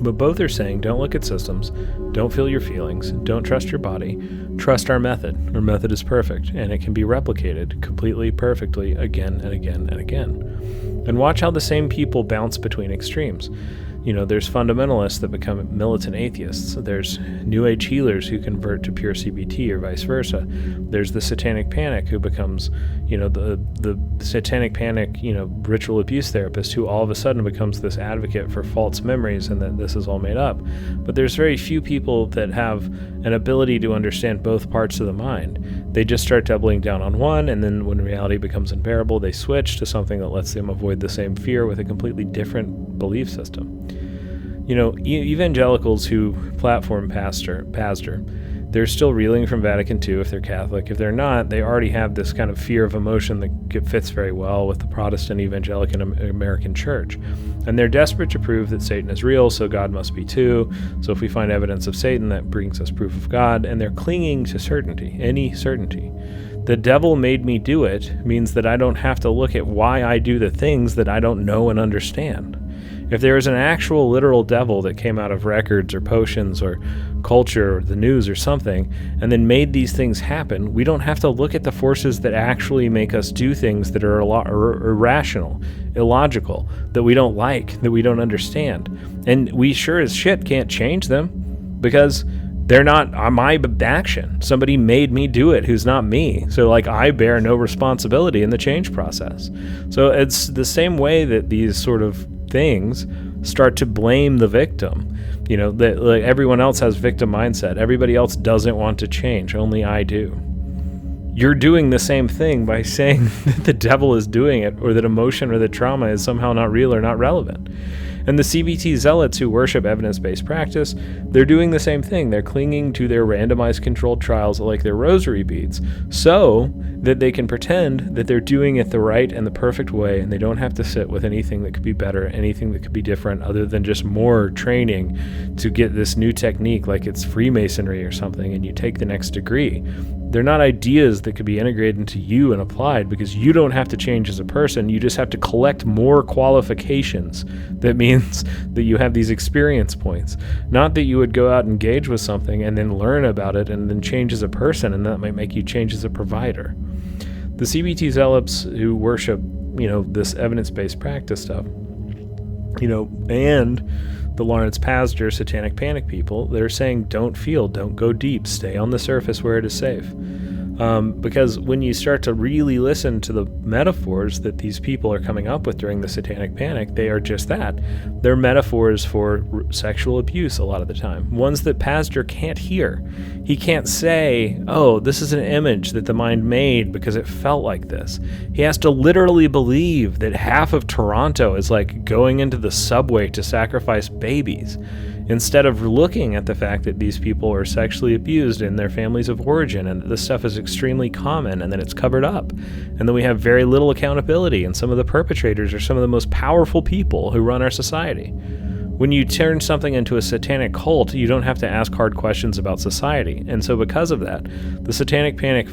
Speaker 1: But both are saying, don't look at systems, don't feel your feelings, don't trust your body, trust our method. Our method is perfect, and it can be replicated completely, perfectly, again and again and again. And watch how the same people bounce between extremes. There's fundamentalists that become militant atheists. There's New Age healers who convert to pure CBT or vice versa. There's the Satanic Panic who becomes, the Satanic Panic, ritual abuse therapist who all of a sudden becomes this advocate for false memories and that this is all made up. But there's very few people that have an ability to understand both parts of the mind. They just start doubling down on one, and then when reality becomes unbearable, they switch to something that lets them avoid the same fear with a completely different belief system. Evangelicals who platform pastor, they're still reeling from Vatican II if they're Catholic. If they're not, they already have this kind of fear of emotion that fits very well with the Protestant evangelical American church. And they're desperate to prove that Satan is real, so God must be too. So if we find evidence of Satan, that brings us proof of God. And they're clinging to certainty, any certainty. The devil made me do it means that I don't have to look at why I do the things that I don't know and understand. If there is an actual literal devil that came out of records or potions or culture or the news or something, and then made these things happen, we don't have to look at the forces that actually make us do things that are irrational, illogical, that we don't like, that we don't understand. And we sure as shit can't change them because they're not my action. Somebody made me do it who's not me. So I bear no responsibility in the change process. So it's the same way that these sort of things start to blame the victim. That everyone else has victim mindset. Everybody else doesn't want to change. Only I do. You're doing the same thing by saying that the devil is doing it, or that emotion or the trauma is somehow not real or not relevant. And the CBT zealots who worship evidence-based practice, they're doing the same thing. They're clinging to their randomized controlled trials like their rosary beads so that they can pretend that they're doing it the right and the perfect way, and they don't have to sit with anything that could be better, anything that could be different, other than just more training to get this new technique like it's Freemasonry or something, and you take the next degree. They're not ideas that could be integrated into you and applied, because you don't have to change as a person. You just have to collect more qualifications. That means that you have these experience points. Not that you would go out and engage with something and then learn about it and then change as a person, and that might make you change as a provider. The CBT zealots who worship, this evidence-based practice stuff, and the Lawrence Pastor Satanic Panic people, they're saying don't feel, don't go deep, stay on the surface where it is safe. Because when you start to really listen to the metaphors that these people are coming up with during the Satanic Panic, they are just that. They're metaphors for sexual abuse a lot of the time. Ones that Pastor can't hear. He can't say, oh, this is an image that the mind made because it felt like this. He has to literally believe that half of Toronto is going into the subway to sacrifice babies, instead of looking at the fact that these people are sexually abused in their families of origin, and that this stuff is extremely common, and that it's covered up, and that we have very little accountability, and some of the perpetrators are some of the most powerful people who run our society. When you turn something into a satanic cult, you don't have to ask hard questions about society. And so because of that, the Satanic Panic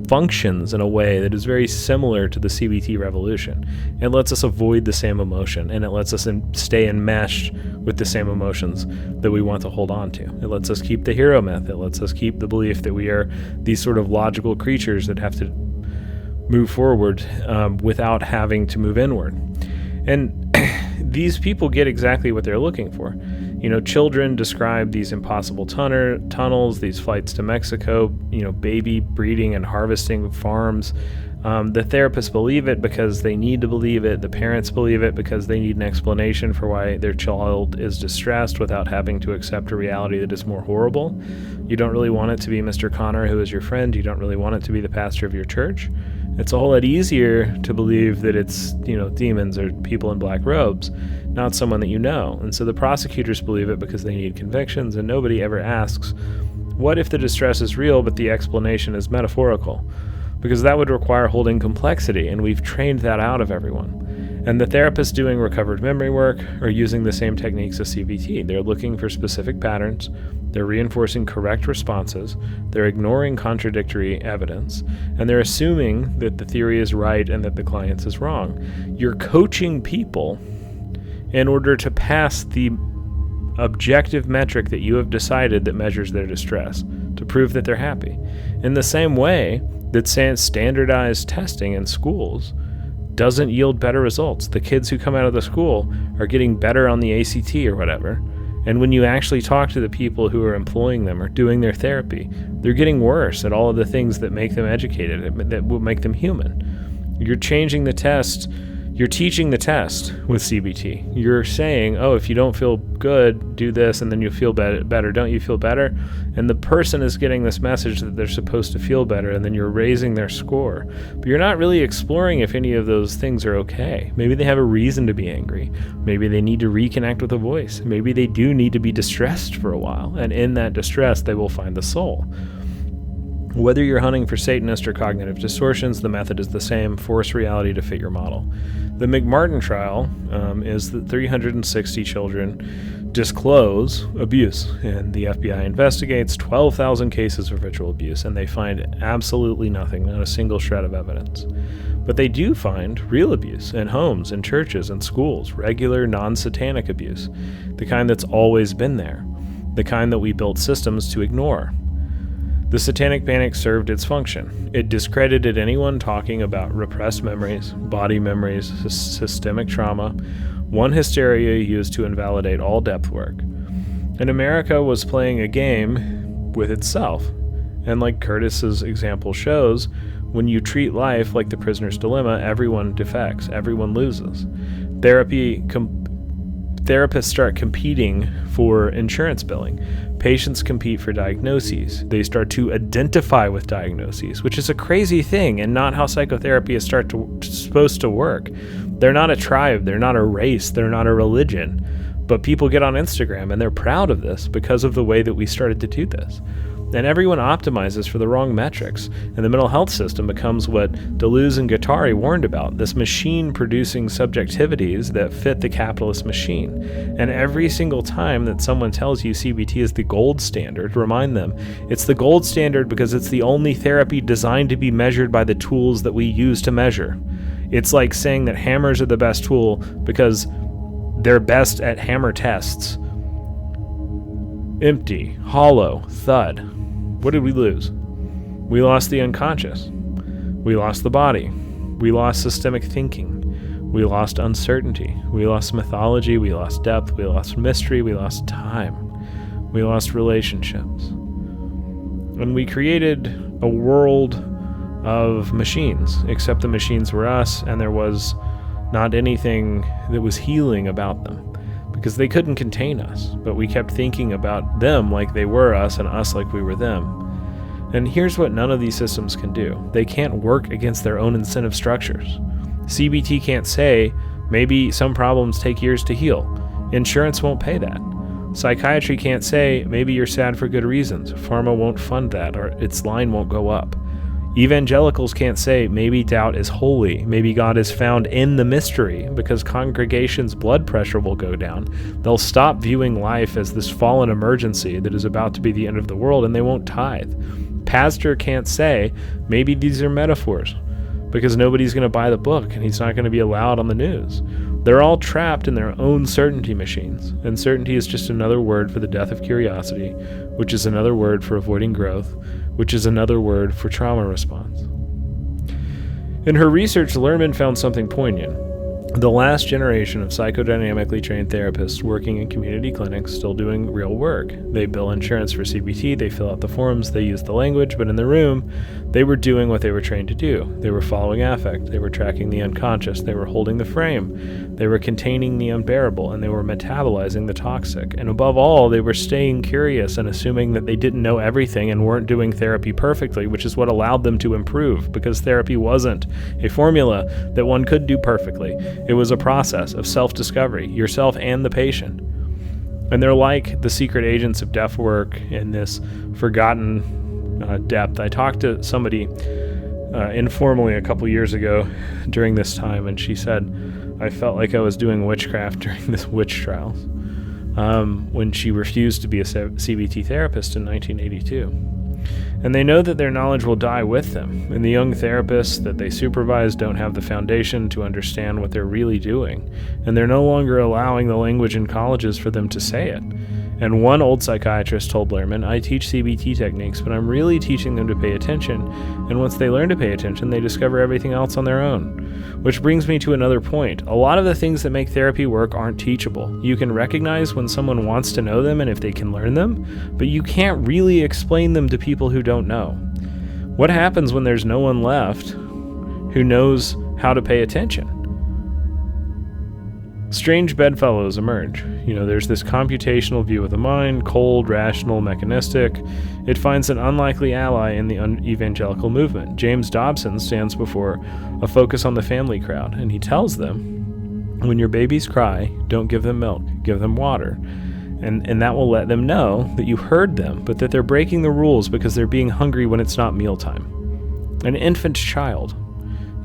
Speaker 1: functions in a way that is very similar to the CBT revolution. It lets us avoid the same emotion, and it lets us stay enmeshed with the same emotions that we want to hold on to. It lets us keep the hero myth. It lets us keep the belief that we are these sort of logical creatures that have to move forward without having to move inward. And these people get exactly what they're looking for. Children describe these impossible tunnels, these flights to Mexico, baby breeding and harvesting farms. The therapists believe it because they need to believe it. The parents believe it because they need an explanation for why their child is distressed without having to accept a reality that is more horrible. You don't really want it to be Mr. Connor, who is your friend. You don't really want it to be the pastor of your church. It's a whole lot easier to believe that it's, demons or people in black robes, not someone that you know. And so the prosecutors believe it because they need convictions, and nobody ever asks, what if the distress is real but the explanation is metaphorical? Because that would require holding complexity, and we've trained that out of everyone. And the therapists doing recovered memory work are using the same techniques as CBT. They're looking for specific patterns, they're reinforcing correct responses, they're ignoring contradictory evidence, and they're assuming that the theory is right and that the client's is wrong. You're coaching people in order to pass the objective metric that you have decided that measures their distress, to prove that they're happy. In the same way that standardized testing in schools doesn't yield better results. The kids who come out of the school are getting better on the ACT or whatever. And when you actually talk to the people who are employing them or doing their therapy, they're getting worse at all of the things that make them educated, that will make them human. You're changing the test. You're teaching the test with CBT. You're saying, oh, if you don't feel good, do this, and then you'll feel better. Don't you feel better? And the person is getting this message that they're supposed to feel better, and then you're raising their score. But you're not really exploring if any of those things are okay. Maybe they have a reason to be angry. Maybe they need to reconnect with a voice. Maybe they do need to be distressed for a while, and in that distress, they will find the soul. Whether you're hunting for Satanist or cognitive distortions, the method is the same: force reality to fit your model. The McMartin trial is that 360 children disclose abuse, and the FBI investigates 12,000 cases of ritual abuse, and they find absolutely nothing, not a single shred of evidence. But they do find real abuse in homes, in churches, in schools, regular non-satanic abuse, the kind that's always been there, the kind that we built systems to ignore. The satanic panic served its function. It discredited anyone talking about repressed memories, body memories, systemic trauma, one hysteria used to invalidate all depth work. And America was playing a game with itself. And like Curtis's example shows, when you treat life like the prisoner's dilemma, everyone defects, everyone loses. Therapists start competing for insurance billing. Patients compete for diagnoses. They start to identify with diagnoses, which is a crazy thing and not how psychotherapy is supposed to work. They're not a tribe. They're not a race. They're not a religion. But people get on Instagram and they're proud of this because of the way that we started to do this. And everyone optimizes for the wrong metrics. And the mental health system becomes what Deleuze and Guattari warned about, this machine producing subjectivities that fit the capitalist machine. And every single time that someone tells you CBT is the gold standard, remind them, it's the gold standard because it's the only therapy designed to be measured by the tools that we use to measure. It's like saying that hammers are the best tool because they're best at hammer tests. Empty, hollow, thud. What did we lose? We lost the unconscious. We lost the body. We lost systemic thinking. We lost uncertainty. We lost mythology. We lost depth. We lost mystery. We lost time. We lost relationships. And we created a world of machines, except the machines were us, and there was not anything that was healing about them. Because they couldn't contain us, but we kept thinking about them like they were us and us like we were them. And here's what none of these systems can do. They can't work against their own incentive structures. CBT can't say, maybe some problems take years to heal. Insurance won't pay that. Psychiatry can't say, maybe you're sad for good reasons. Pharma won't fund that, or its line won't go up. Evangelicals can't say, maybe doubt is holy, maybe God is found in the mystery, because congregations' blood pressure will go down. They'll stop viewing life as this fallen emergency that is about to be the end of the world, and they won't tithe. Pastor can't say, maybe these are metaphors, because nobody's going to buy the book, and he's not going to be allowed on the news. They're all trapped in their own certainty machines, and certainty is just another word for the death of curiosity, which is another word for avoiding growth, which is another word for trauma response. In her research, Lerman found something poignant. The last generation of psychodynamically trained therapists working in community clinics still doing real work. They bill insurance for CBT, they fill out the forms, they use the language, but in the room, they were doing what they were trained to do. They were following affect, they were tracking the unconscious, they were holding the frame, they were containing the unbearable, and they were metabolizing the toxic. And above all, they were staying curious and assuming that they didn't know everything and weren't doing therapy perfectly, which is what allowed them to improve, because therapy wasn't a formula that one could do perfectly. It was a process of self-discovery, yourself and the patient. And they're like the secret agents of death work in this forgotten depth. I talked to somebody informally a couple years ago during this time, and she said, I felt like I was doing witchcraft during the witch trials when she refused to be a CBT therapist in 1982. And they know that their knowledge will die with them, and the young therapists that they supervise don't have the foundation to understand what they're really doing, and they're no longer allowing the language in colleges for them to say it. And one old psychiatrist told Lehrman, I teach CBT techniques, but I'm really teaching them to pay attention, and once they learn to pay attention, they discover everything else on their own. Which brings me to another point. A lot of the things that make therapy work aren't teachable. You can recognize when someone wants to know them and if they can learn them, but you can't really explain them to people who don't know. What happens when there's no one left who knows how to pay attention? Strange bedfellows emerge. There's this computational view of the mind, cold, rational, mechanistic. It finds an unlikely ally in the evangelical movement. James Dobson stands before a focus on the family crowd, and he tells them, when your babies cry, don't give them milk, give them water. And that will let them know that you heard them, but that they're breaking the rules because they're being hungry when it's not mealtime. An infant child,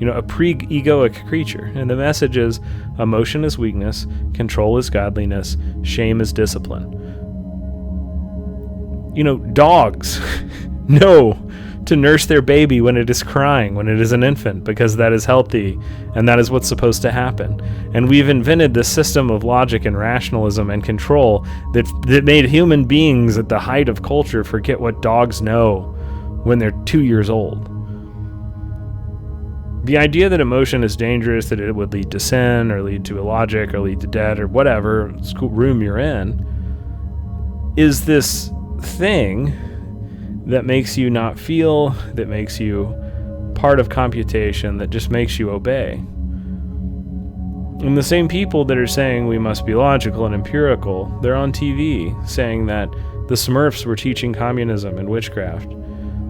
Speaker 1: a pre-egoic creature. And the message is, emotion is weakness, control is godliness, shame is discipline. Dogs know to nurse their baby when it is crying, when it is an infant, because that is healthy, and that is what's supposed to happen. And we've invented this system of logic and rationalism and control that made human beings at the height of culture forget what dogs know when they're 2 years old. The idea that emotion is dangerous, that it would lead to sin, or lead to illogic, or lead to death, or whatever room you're in, is this thing that makes you not feel, that makes you part of computation, that just makes you obey. And the same people that are saying we must be logical and empirical, they're on TV saying that the Smurfs were teaching communism and witchcraft.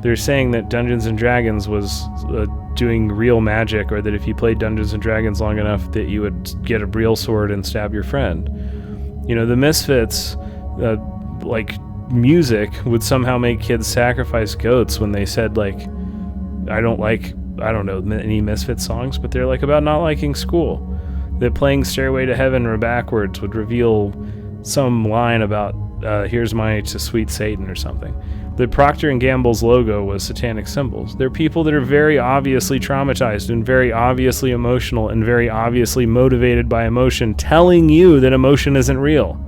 Speaker 1: They're saying that Dungeons and Dragons was doing real magic, or that if you played Dungeons and Dragons long enough that you would get a real sword and stab your friend. The Misfits, music would somehow make kids sacrifice goats when they said, I don't know any Misfit songs, but they're about not liking school. That playing Stairway to Heaven or backwards would reveal some line about, here's my to sweet Satan or something. That Procter & Gamble's logo was satanic symbols. They're people that are very obviously traumatized and very obviously emotional and very obviously motivated by emotion, telling you that emotion isn't real.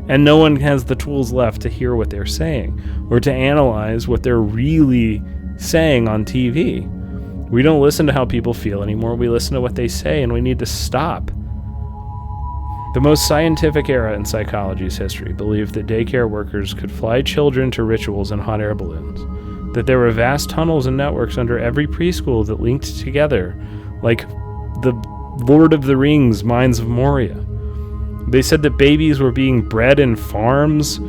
Speaker 1: And no one has the tools left to hear what they're saying or to analyze what they're really saying on TV. We don't listen to how people feel anymore. We listen to what they say, and we need to stop. The most scientific era in psychology's history believed that daycare workers could fly children to rituals in hot air balloons, that there were vast tunnels and networks under every preschool that linked together, like the Lord of the Rings Mines of Moria. They said that babies were being bred in farms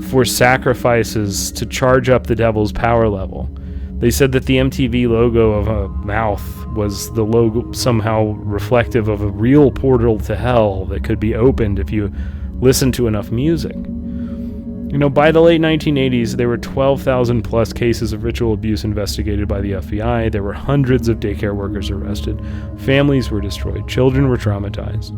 Speaker 1: for sacrifices to charge up the devil's power level. They said that the MTV logo of a mouth was the logo somehow reflective of a real portal to hell that could be opened if you listened to enough music. By the late 1980s, there were 12,000 plus cases of ritual abuse investigated by the FBI. There were hundreds of daycare workers arrested. Families were destroyed. Children were traumatized.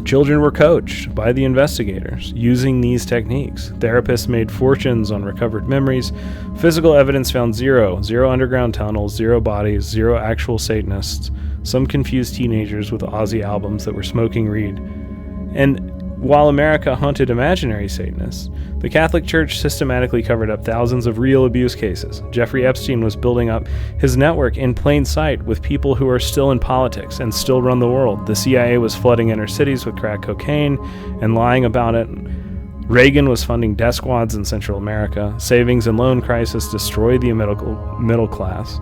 Speaker 1: Children were coached by the investigators using these techniques. Therapists made fortunes on recovered memories. Physical evidence found zero underground tunnels, 0 bodies, 0 actual Satanists, some confused teenagers with Aussie albums that were smoking weed. And while America hunted imaginary Satanists, the Catholic Church systematically covered up thousands of real abuse cases. Jeffrey Epstein was building up his network in plain sight with people who are still in politics and still run the world. The CIA was flooding inner cities with crack cocaine and lying about it. Reagan was funding death squads in Central America. Savings and loan crisis destroyed the middle class.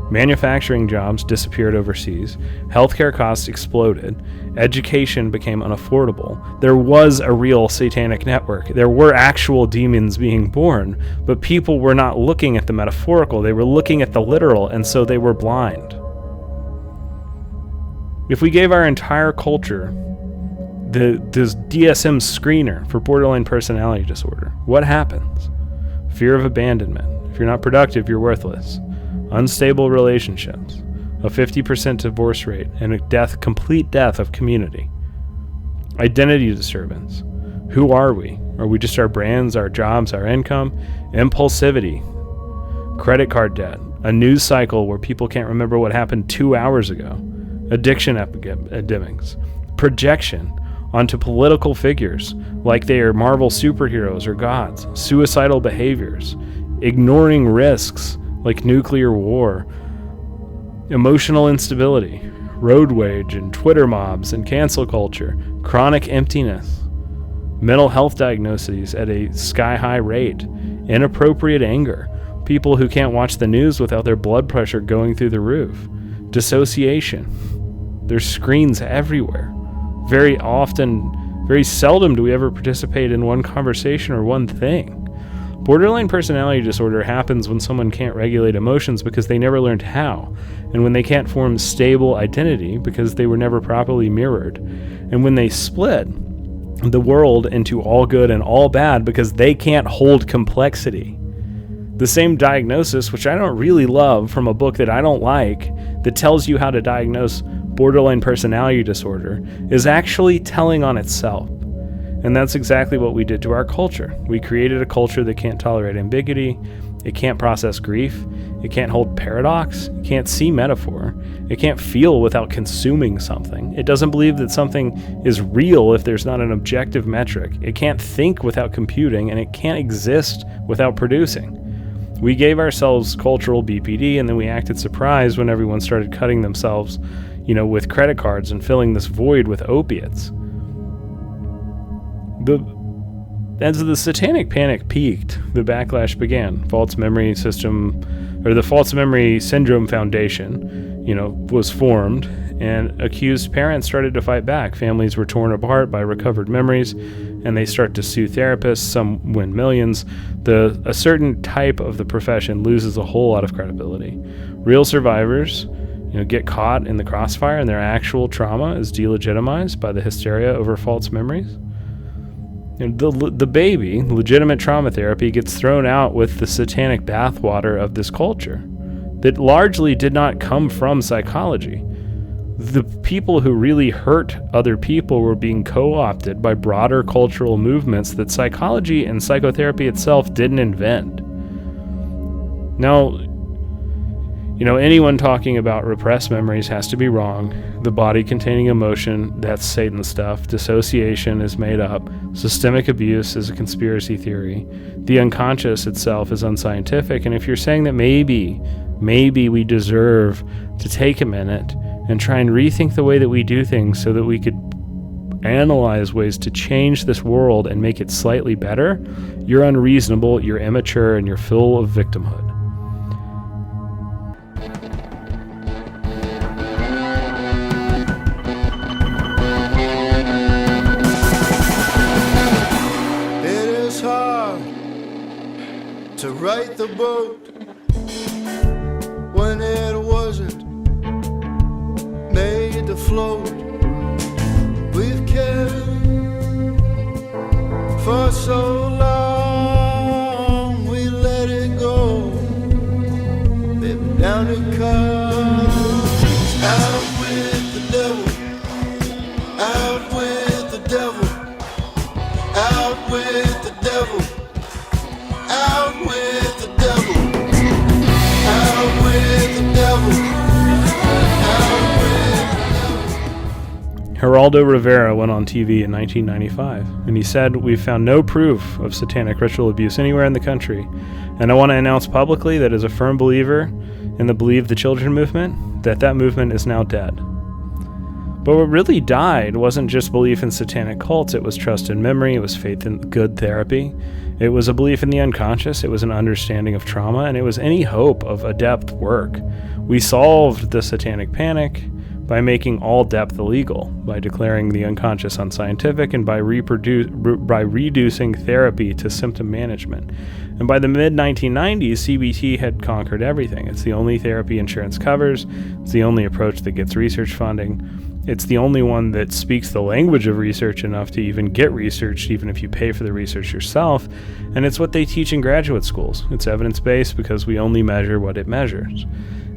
Speaker 1: Manufacturing jobs disappeared overseas. Healthcare costs exploded. Education became unaffordable. There was a real satanic network. There were actual demons being born, but people were not looking at the metaphorical. They were looking at the literal, and so they were blind. If we gave our entire culture this DSM screener for borderline personality disorder, what happens? Fear of abandonment. If you're not productive, you're worthless. Unstable relationships,
Speaker 2: a 50% divorce rate, and a complete death of community. Identity disturbance. Who are we? Are we just our brands, our jobs, our income? Impulsivity. Credit card debt. A news cycle where people can't remember what happened 2 hours ago. Addiction epidemics. Projection onto political figures like they are Marvel superheroes or gods. Suicidal behaviors. Ignoring risks like nuclear war. Emotional instability. Road rage and Twitter mobs and cancel culture. Chronic emptiness. Mental health diagnoses at a sky-high rate. Inappropriate anger. People who can't watch the news without their blood pressure going through the roof. Dissociation. There's screens everywhere. Very seldom do we ever participate in one conversation or one thing. Borderline personality disorder happens when someone can't regulate emotions because they never learned how, and when they can't form stable identity because they were never properly mirrored, and when they split the world into all good and all bad because they can't hold complexity. The same diagnosis, which I don't really love from a book that I don't like, that tells you how to diagnose borderline personality disorder, is actually telling on itself. And that's exactly what we did to our culture. We created a culture that can't tolerate ambiguity, it can't process grief, it can't hold paradox, it can't see metaphor, it can't feel without consuming something. It doesn't believe that something is real if there's not an objective metric. It can't think without computing, and it can't exist without producing. We gave ourselves cultural BPD, and then we acted surprised when everyone started cutting themselves, with credit cards and filling this void with opiates. As the Satanic Panic peaked, the backlash began. The False Memory Syndrome Foundation, was formed, and accused parents started to fight back. Families were torn apart by recovered memories, and they start to sue therapists. Some win millions. A certain type of the profession loses a whole lot of credibility. Real survivors, get caught in the crossfire, and their actual trauma is delegitimized by the hysteria over false memories. And the baby, legitimate trauma therapy, gets thrown out with the satanic bathwater of this culture that largely did not come from psychology. The people who really hurt other people were being co-opted by broader cultural movements that psychology and psychotherapy itself didn't invent. Now, anyone talking about repressed memories has to be wrong. The body containing emotion, that's Satan stuff. Dissociation is made up. Systemic abuse is a conspiracy theory. The unconscious itself is unscientific. And if you're saying that maybe we deserve to take a minute and try and rethink the way that we do things so that we could analyze ways to change this world and make it slightly better, you're unreasonable, you're immature, and you're full of victimhood.
Speaker 3: To right the boat when it wasn't made to float. We've carried for so long, we let it go. Baby, down it comes. Out with the devil, out with the devil, out with the devil. Out with the devil, out with the devil, out with the devil.
Speaker 2: Geraldo Rivera went on TV in 1995, and he said, "We've found no proof of satanic ritual abuse anywhere in the country, and I want to announce publicly that as a firm believer in the Believe the Children movement, that movement is now dead." But what really died wasn't just belief in satanic cults, it was trust in memory, it was faith in good therapy, it was a belief in the unconscious, it was an understanding of trauma, and it was any hope of adept work. We solved the satanic panic by making all depth illegal, by declaring the unconscious unscientific, and by reducing therapy to symptom management. And by the mid-1990s, CBT had conquered everything. It's the only therapy insurance covers, it's the only approach that gets research funding, it's the only one that speaks the language of research enough to even get researched, even if you pay for the research yourself, and it's what they teach in graduate schools. It's evidence-based because we only measure what it measures.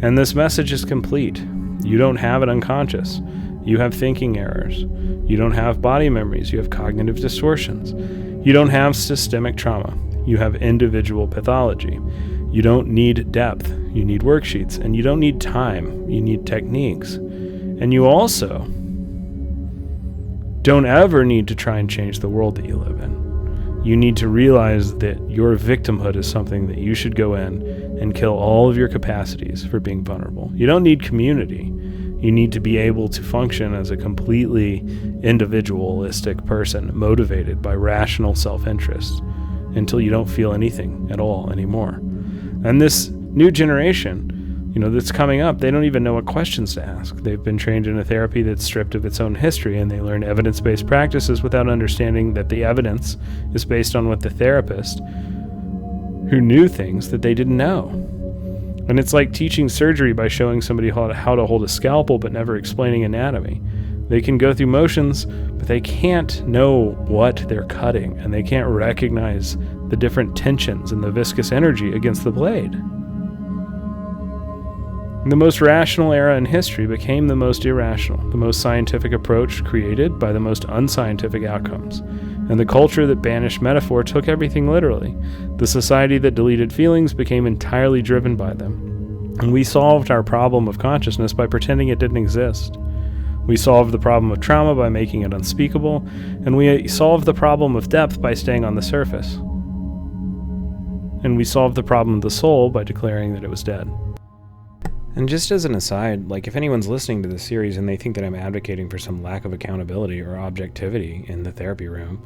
Speaker 2: And this message is complete. You don't have it unconscious. You have thinking errors. You don't have body memories. You have cognitive distortions. You don't have systemic trauma. You have individual pathology. You don't need depth. You need worksheets. And you don't need time. You need techniques. And you also don't ever need to try and change the world that you live in. You need to realize that your victimhood is something that you should go in and kill all of your capacities for being vulnerable. You don't need community. You need to be able to function as a completely individualistic person, motivated by rational self-interest, until you don't feel anything at all anymore. And this new generation, that's coming up, they don't even know what questions to ask. They've been trained in a therapy that's stripped of its own history, and they learn evidence-based practices without understanding that the evidence is based on what the therapist who knew things that they didn't know. And it's like teaching surgery by showing somebody how to hold a scalpel but never explaining anatomy. They can go through motions, but they can't know what they're cutting, and they can't recognize the different tensions and the viscous energy against the blade. The most rational era in history became the most irrational, the most scientific approach created by the most unscientific outcomes. And the culture that banished metaphor took everything literally. The society that deleted feelings became entirely driven by them. And we solved our problem of consciousness by pretending it didn't exist. We solved the problem of trauma by making it unspeakable, and we solved the problem of depth by staying on the surface. And we solved the problem of the soul by declaring that it was dead.
Speaker 1: And just as an aside, if anyone's listening to this series and they think that I'm advocating for some lack of accountability or objectivity in the therapy room,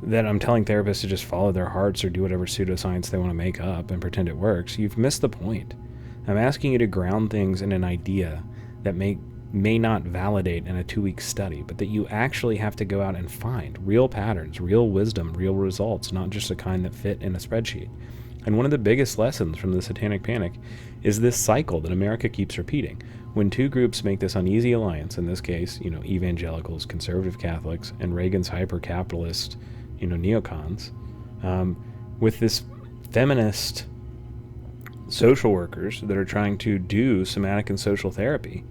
Speaker 1: that I'm telling therapists to just follow their hearts or do whatever pseudoscience they want to make up and pretend it works, you've missed the point. I'm asking you to ground things in an idea that may not validate in a 2-week study, but that you actually have to go out and find real patterns, real wisdom, real results, not just the kind that fit in a spreadsheet. And one of the biggest lessons from the Satanic Panic is this cycle that America keeps repeating. When two groups make this uneasy alliance, in this case, evangelicals, conservative Catholics, and Reagan's hyper-capitalist, neocons, with this feminist social workers that are trying to do somatic and social therapy,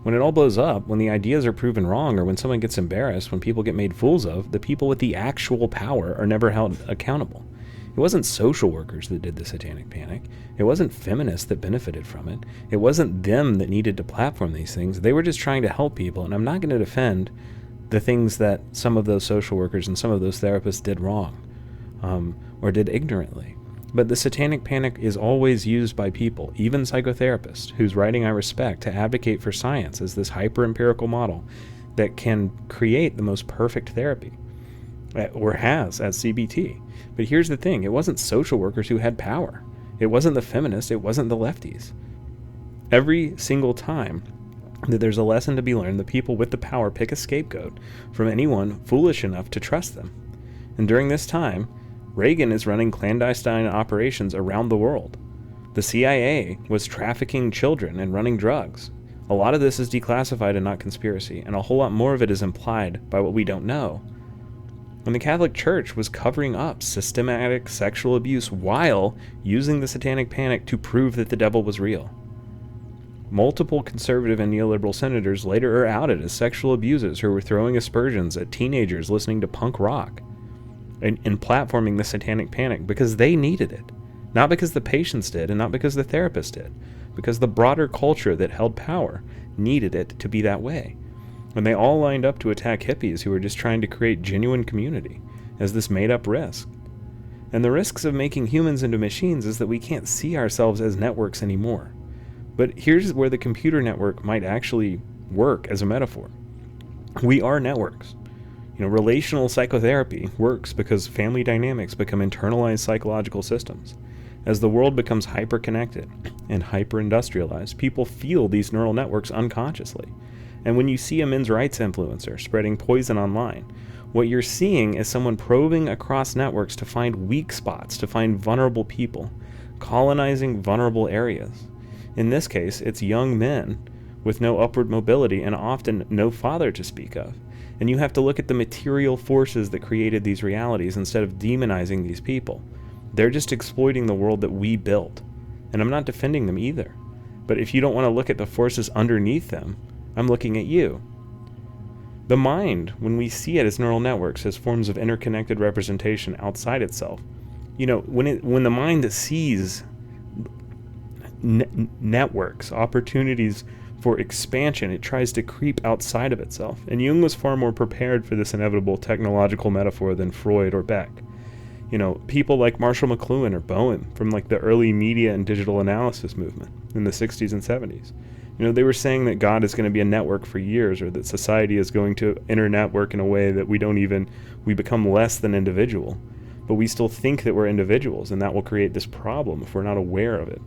Speaker 1: when it all blows up, when the ideas are proven wrong, or when someone gets embarrassed, when people get made fools of, the people with the actual power are never held accountable. It wasn't social workers that did the Satanic Panic. It wasn't feminists that benefited from it. It wasn't them that needed to platform these things. They were just trying to help people, and I'm not going to defend the things that some of those social workers and some of those therapists did wrong, or did ignorantly. But the Satanic Panic is always used by people, even psychotherapists, whose writing I respect, to advocate for science as this hyper-empirical model that can create the most perfect therapy, or has at CBT. But here's the thing, it wasn't social workers who had power. It wasn't the feminists, it wasn't the lefties. Every single time that there's a lesson to be learned, the people with the power pick a scapegoat from anyone foolish enough to trust them. And during this time, Reagan is running clandestine operations around the world. The CIA was trafficking children and running drugs. A lot of this is declassified and not conspiracy, and a whole lot more of it is implied by what we don't know. When the Catholic Church was covering up systematic sexual abuse while using the Satanic Panic to prove that the devil was real. Multiple conservative and neoliberal senators later are outed as sexual abusers who were throwing aspersions at teenagers listening to punk rock and platforming the Satanic Panic because they needed it. Not because the patients did and not because the therapist did. Because the broader culture that held power needed it to be that way. When they all lined up to attack hippies who were just trying to create genuine community as this made-up risk. And the risks of making humans into machines is that we can't see ourselves as networks anymore. But here's where the computer network might actually work as a metaphor. We are networks. Relational psychotherapy works because family dynamics become internalized psychological systems. As the world becomes hyper-connected and hyper-industrialized, people feel these neural networks unconsciously. And when you see a men's rights influencer spreading poison online, what you're seeing is someone probing across networks to find weak spots, to find vulnerable people, colonizing vulnerable areas. In this case, it's young men with no upward mobility and often no father to speak of. And you have to look at the material forces that created these realities instead of demonizing these people. They're just exploiting the world that we built. And I'm not defending them either.
Speaker 2: But if you don't want to look at the forces underneath them, I'm looking at you. The mind, when we see it as neural networks, as forms of interconnected representation outside itself, when the mind sees networks, opportunities for expansion, it tries to creep outside of itself. And Jung was far more prepared for this inevitable technological metaphor than Freud or Beck. People like Marshall McLuhan or Bowen from like the early media and digital analysis movement in the 60s and 70s. They were saying that God is going to be a network for years, or that society is going to internetwork in a way that we become less than individual. But we still think that we're individuals, and that will create this problem if we're not aware of it.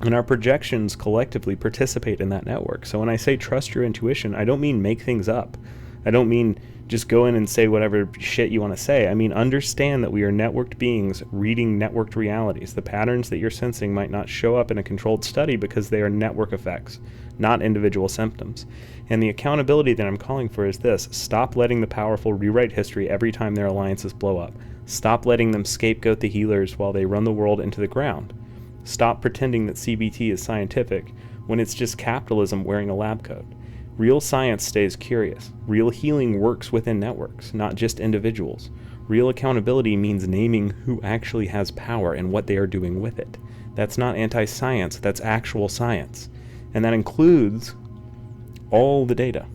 Speaker 2: And our projections collectively participate in that network. So when I say trust your intuition, I don't mean make things up. I don't mean just go in and say whatever shit you want to say. I mean, understand that we are networked beings reading networked realities. The patterns that you're sensing might not show up in a controlled study because they are network effects, not individual symptoms. And the accountability that I'm calling for is this: stop letting the powerful rewrite history every time their alliances blow up. Stop letting them scapegoat the healers while they run the world into the ground. Stop pretending that CBT is scientific when it's just capitalism wearing a lab coat. Real science stays curious. Real healing works within networks, not just individuals. Real accountability means naming who actually has power and what they are doing with it. That's not anti-science, that's actual science. And that includes all the data,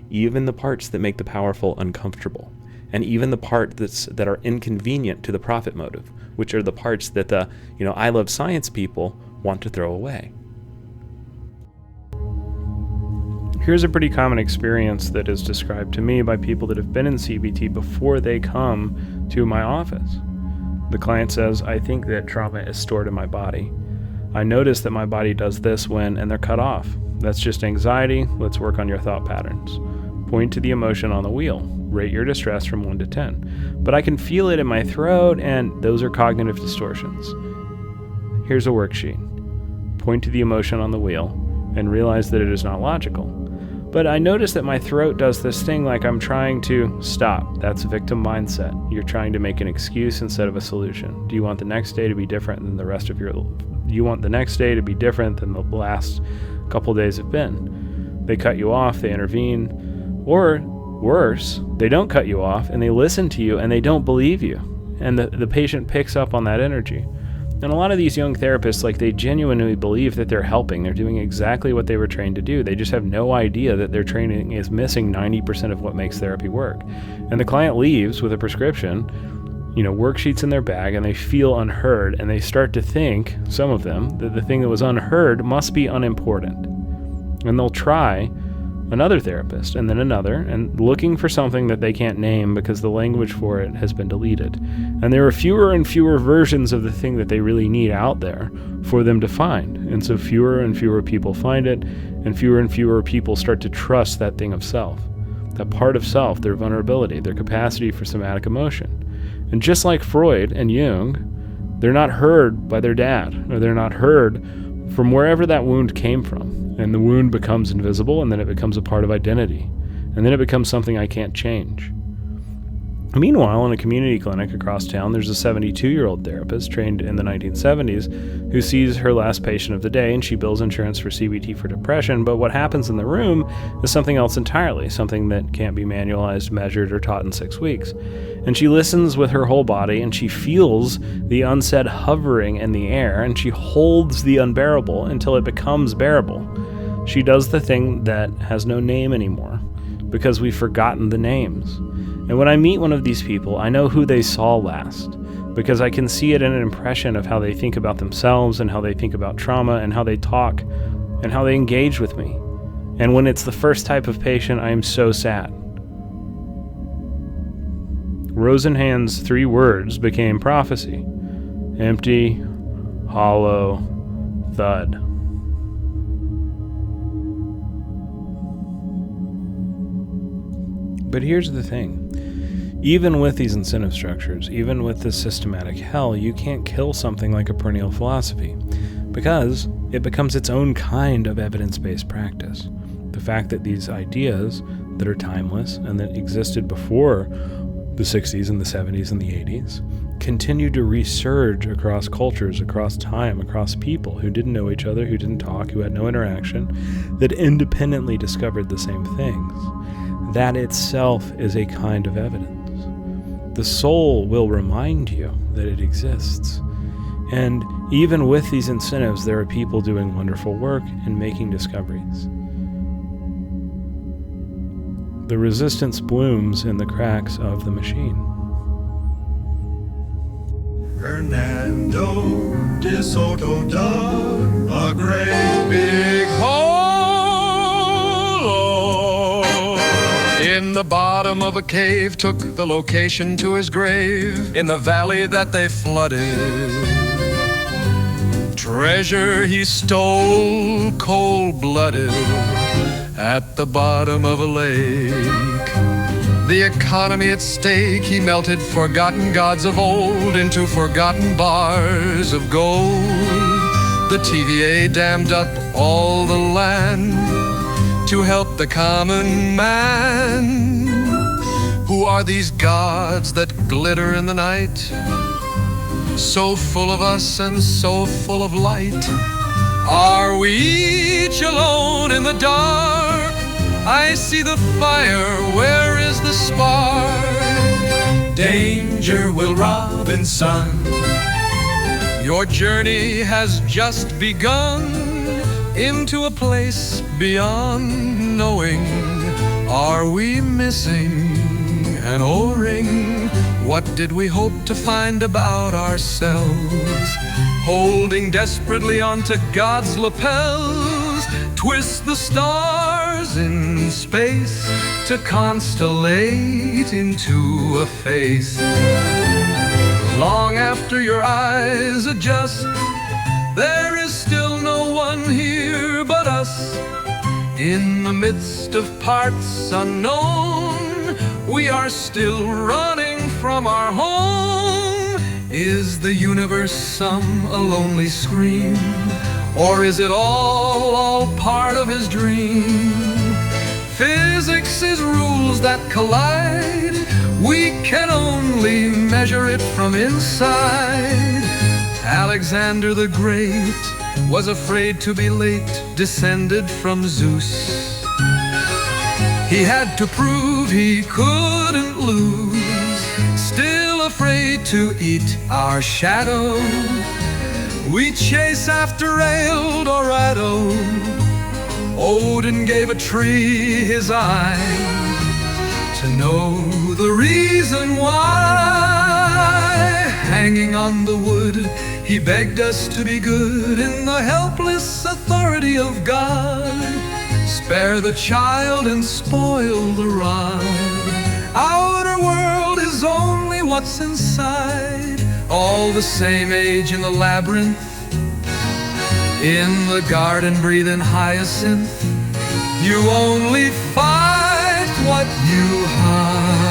Speaker 2: even the parts that make the powerful uncomfortable, and even the parts that are inconvenient to the profit motive, which are the parts that the I love science people want to throw away. Here's a pretty common experience that is described to me by people that have been in CBT before they come to my office. The client says, I think that trauma is stored in my body. I notice that my body does this when, and they're cut off. That's just anxiety. Let's work on your thought patterns. Point to the emotion on the wheel. Rate your distress from 1 to 10. But I can feel it in my throat, and those are cognitive distortions. Here's a worksheet. Point to the emotion on the wheel and realize that it is not logical. But I notice that my throat does this thing like I'm trying to stop. That's victim mindset. You're trying to make an excuse instead of a solution. Do you want the next day to be different than the rest of your... You want the next day to be different than the last couple days have been. They cut you off, they intervene, or worse, they don't cut you off and they listen to you and they don't believe you. And the patient picks up on that energy. And a lot of these young therapists, they genuinely believe that they're helping. They're doing exactly what they were trained to do. They just have no idea that their training is missing 90% of what makes therapy work. And the client leaves with a prescription, worksheets in their bag, and they feel unheard, and they start to think, some of them, that the thing that was unheard must be unimportant. And they'll try another therapist, and then another, and looking for something that they can't name because the language for it has been deleted. And there are fewer and fewer versions of the thing that they really need out there for them to find. And so fewer and fewer people find it, and fewer people start to trust that thing of self, that part of self, their vulnerability, their capacity for somatic emotion. And just like Freud and Jung, they're not heard by their dad, or they're not heard from wherever that wound came from. And the wound becomes invisible, and then it becomes a part of identity. And then it becomes something I can't change. Meanwhile, in a community clinic across town, there's a 72-year-old therapist trained in the 1970s who sees her last patient of the day, and she bills insurance for CBT for depression. But what happens in the room is something else entirely, something that can't be manualized, measured, or taught in 6 weeks. And she listens with her whole body, and she feels the unsaid hovering in the air, and she holds the unbearable until it becomes bearable. She does the thing that has no name anymore, because we've forgotten the names. And when I meet one of these people, I know who they saw last, because I can see it in an impression of how they think about themselves and how they think about trauma and how they talk and how they engage with me. And when it's the first type of patient, I am so sad. Rosenhan's 3 words became prophecy: empty, hollow, thud. But here's the thing. Even with these incentive structures, even with this systematic hell, you can't kill something like a perennial philosophy, because it becomes its own kind of evidence-based practice. The fact that these ideas that are timeless and that existed before the 60s and the 70s and the 80s continued to resurge across cultures, across time, across people who didn't know each other, who didn't talk, who had no interaction, that independently discovered the same things. That itself is a kind of evidence. The soul will remind you that it exists. And even with these incentives, there are people doing wonderful work and making discoveries. The resistance blooms in the cracks of the machine.
Speaker 3: Hernando de Soto dug a great big hole in the bottom of a cave, took the location to his grave in the valley that they flooded. Treasure he stole cold-blooded at the bottom of a lake. The economy at stake, he melted forgotten gods of old into forgotten bars of gold. The TVA dammed up all the land to help the common man. Who are these gods that glitter in the night? So full of us and so full of light. Are we each alone in the dark? I see the fire, where is the spark? Danger, Will Robinson. Your journey has just begun into a place beyond knowing. Are we missing an O-ring? What did we hope to find about ourselves? Holding desperately onto God's lapels, twist the stars in space to constellate into a face. Long after your eyes adjust, there is still no one here but us. In the midst of parts unknown, we are still running from our home. Is the universe some a lonely scream? Or is it all part of his dream? Physics is rules that collide. We can only measure it from inside. Alexander the Great was afraid to be late, descended from Zeus. He had to prove he couldn't lose. Still afraid to eat our shadow. We chase after Eldorado. Odin gave a tree his eye to know the reason why. Hanging on the wood, he begged us to be good in the helpless authority of God. Spare the child and spoil the rod. Outer world is only what's inside. All the same age in the labyrinth. In the garden breathing hyacinth. You only fight what you hide.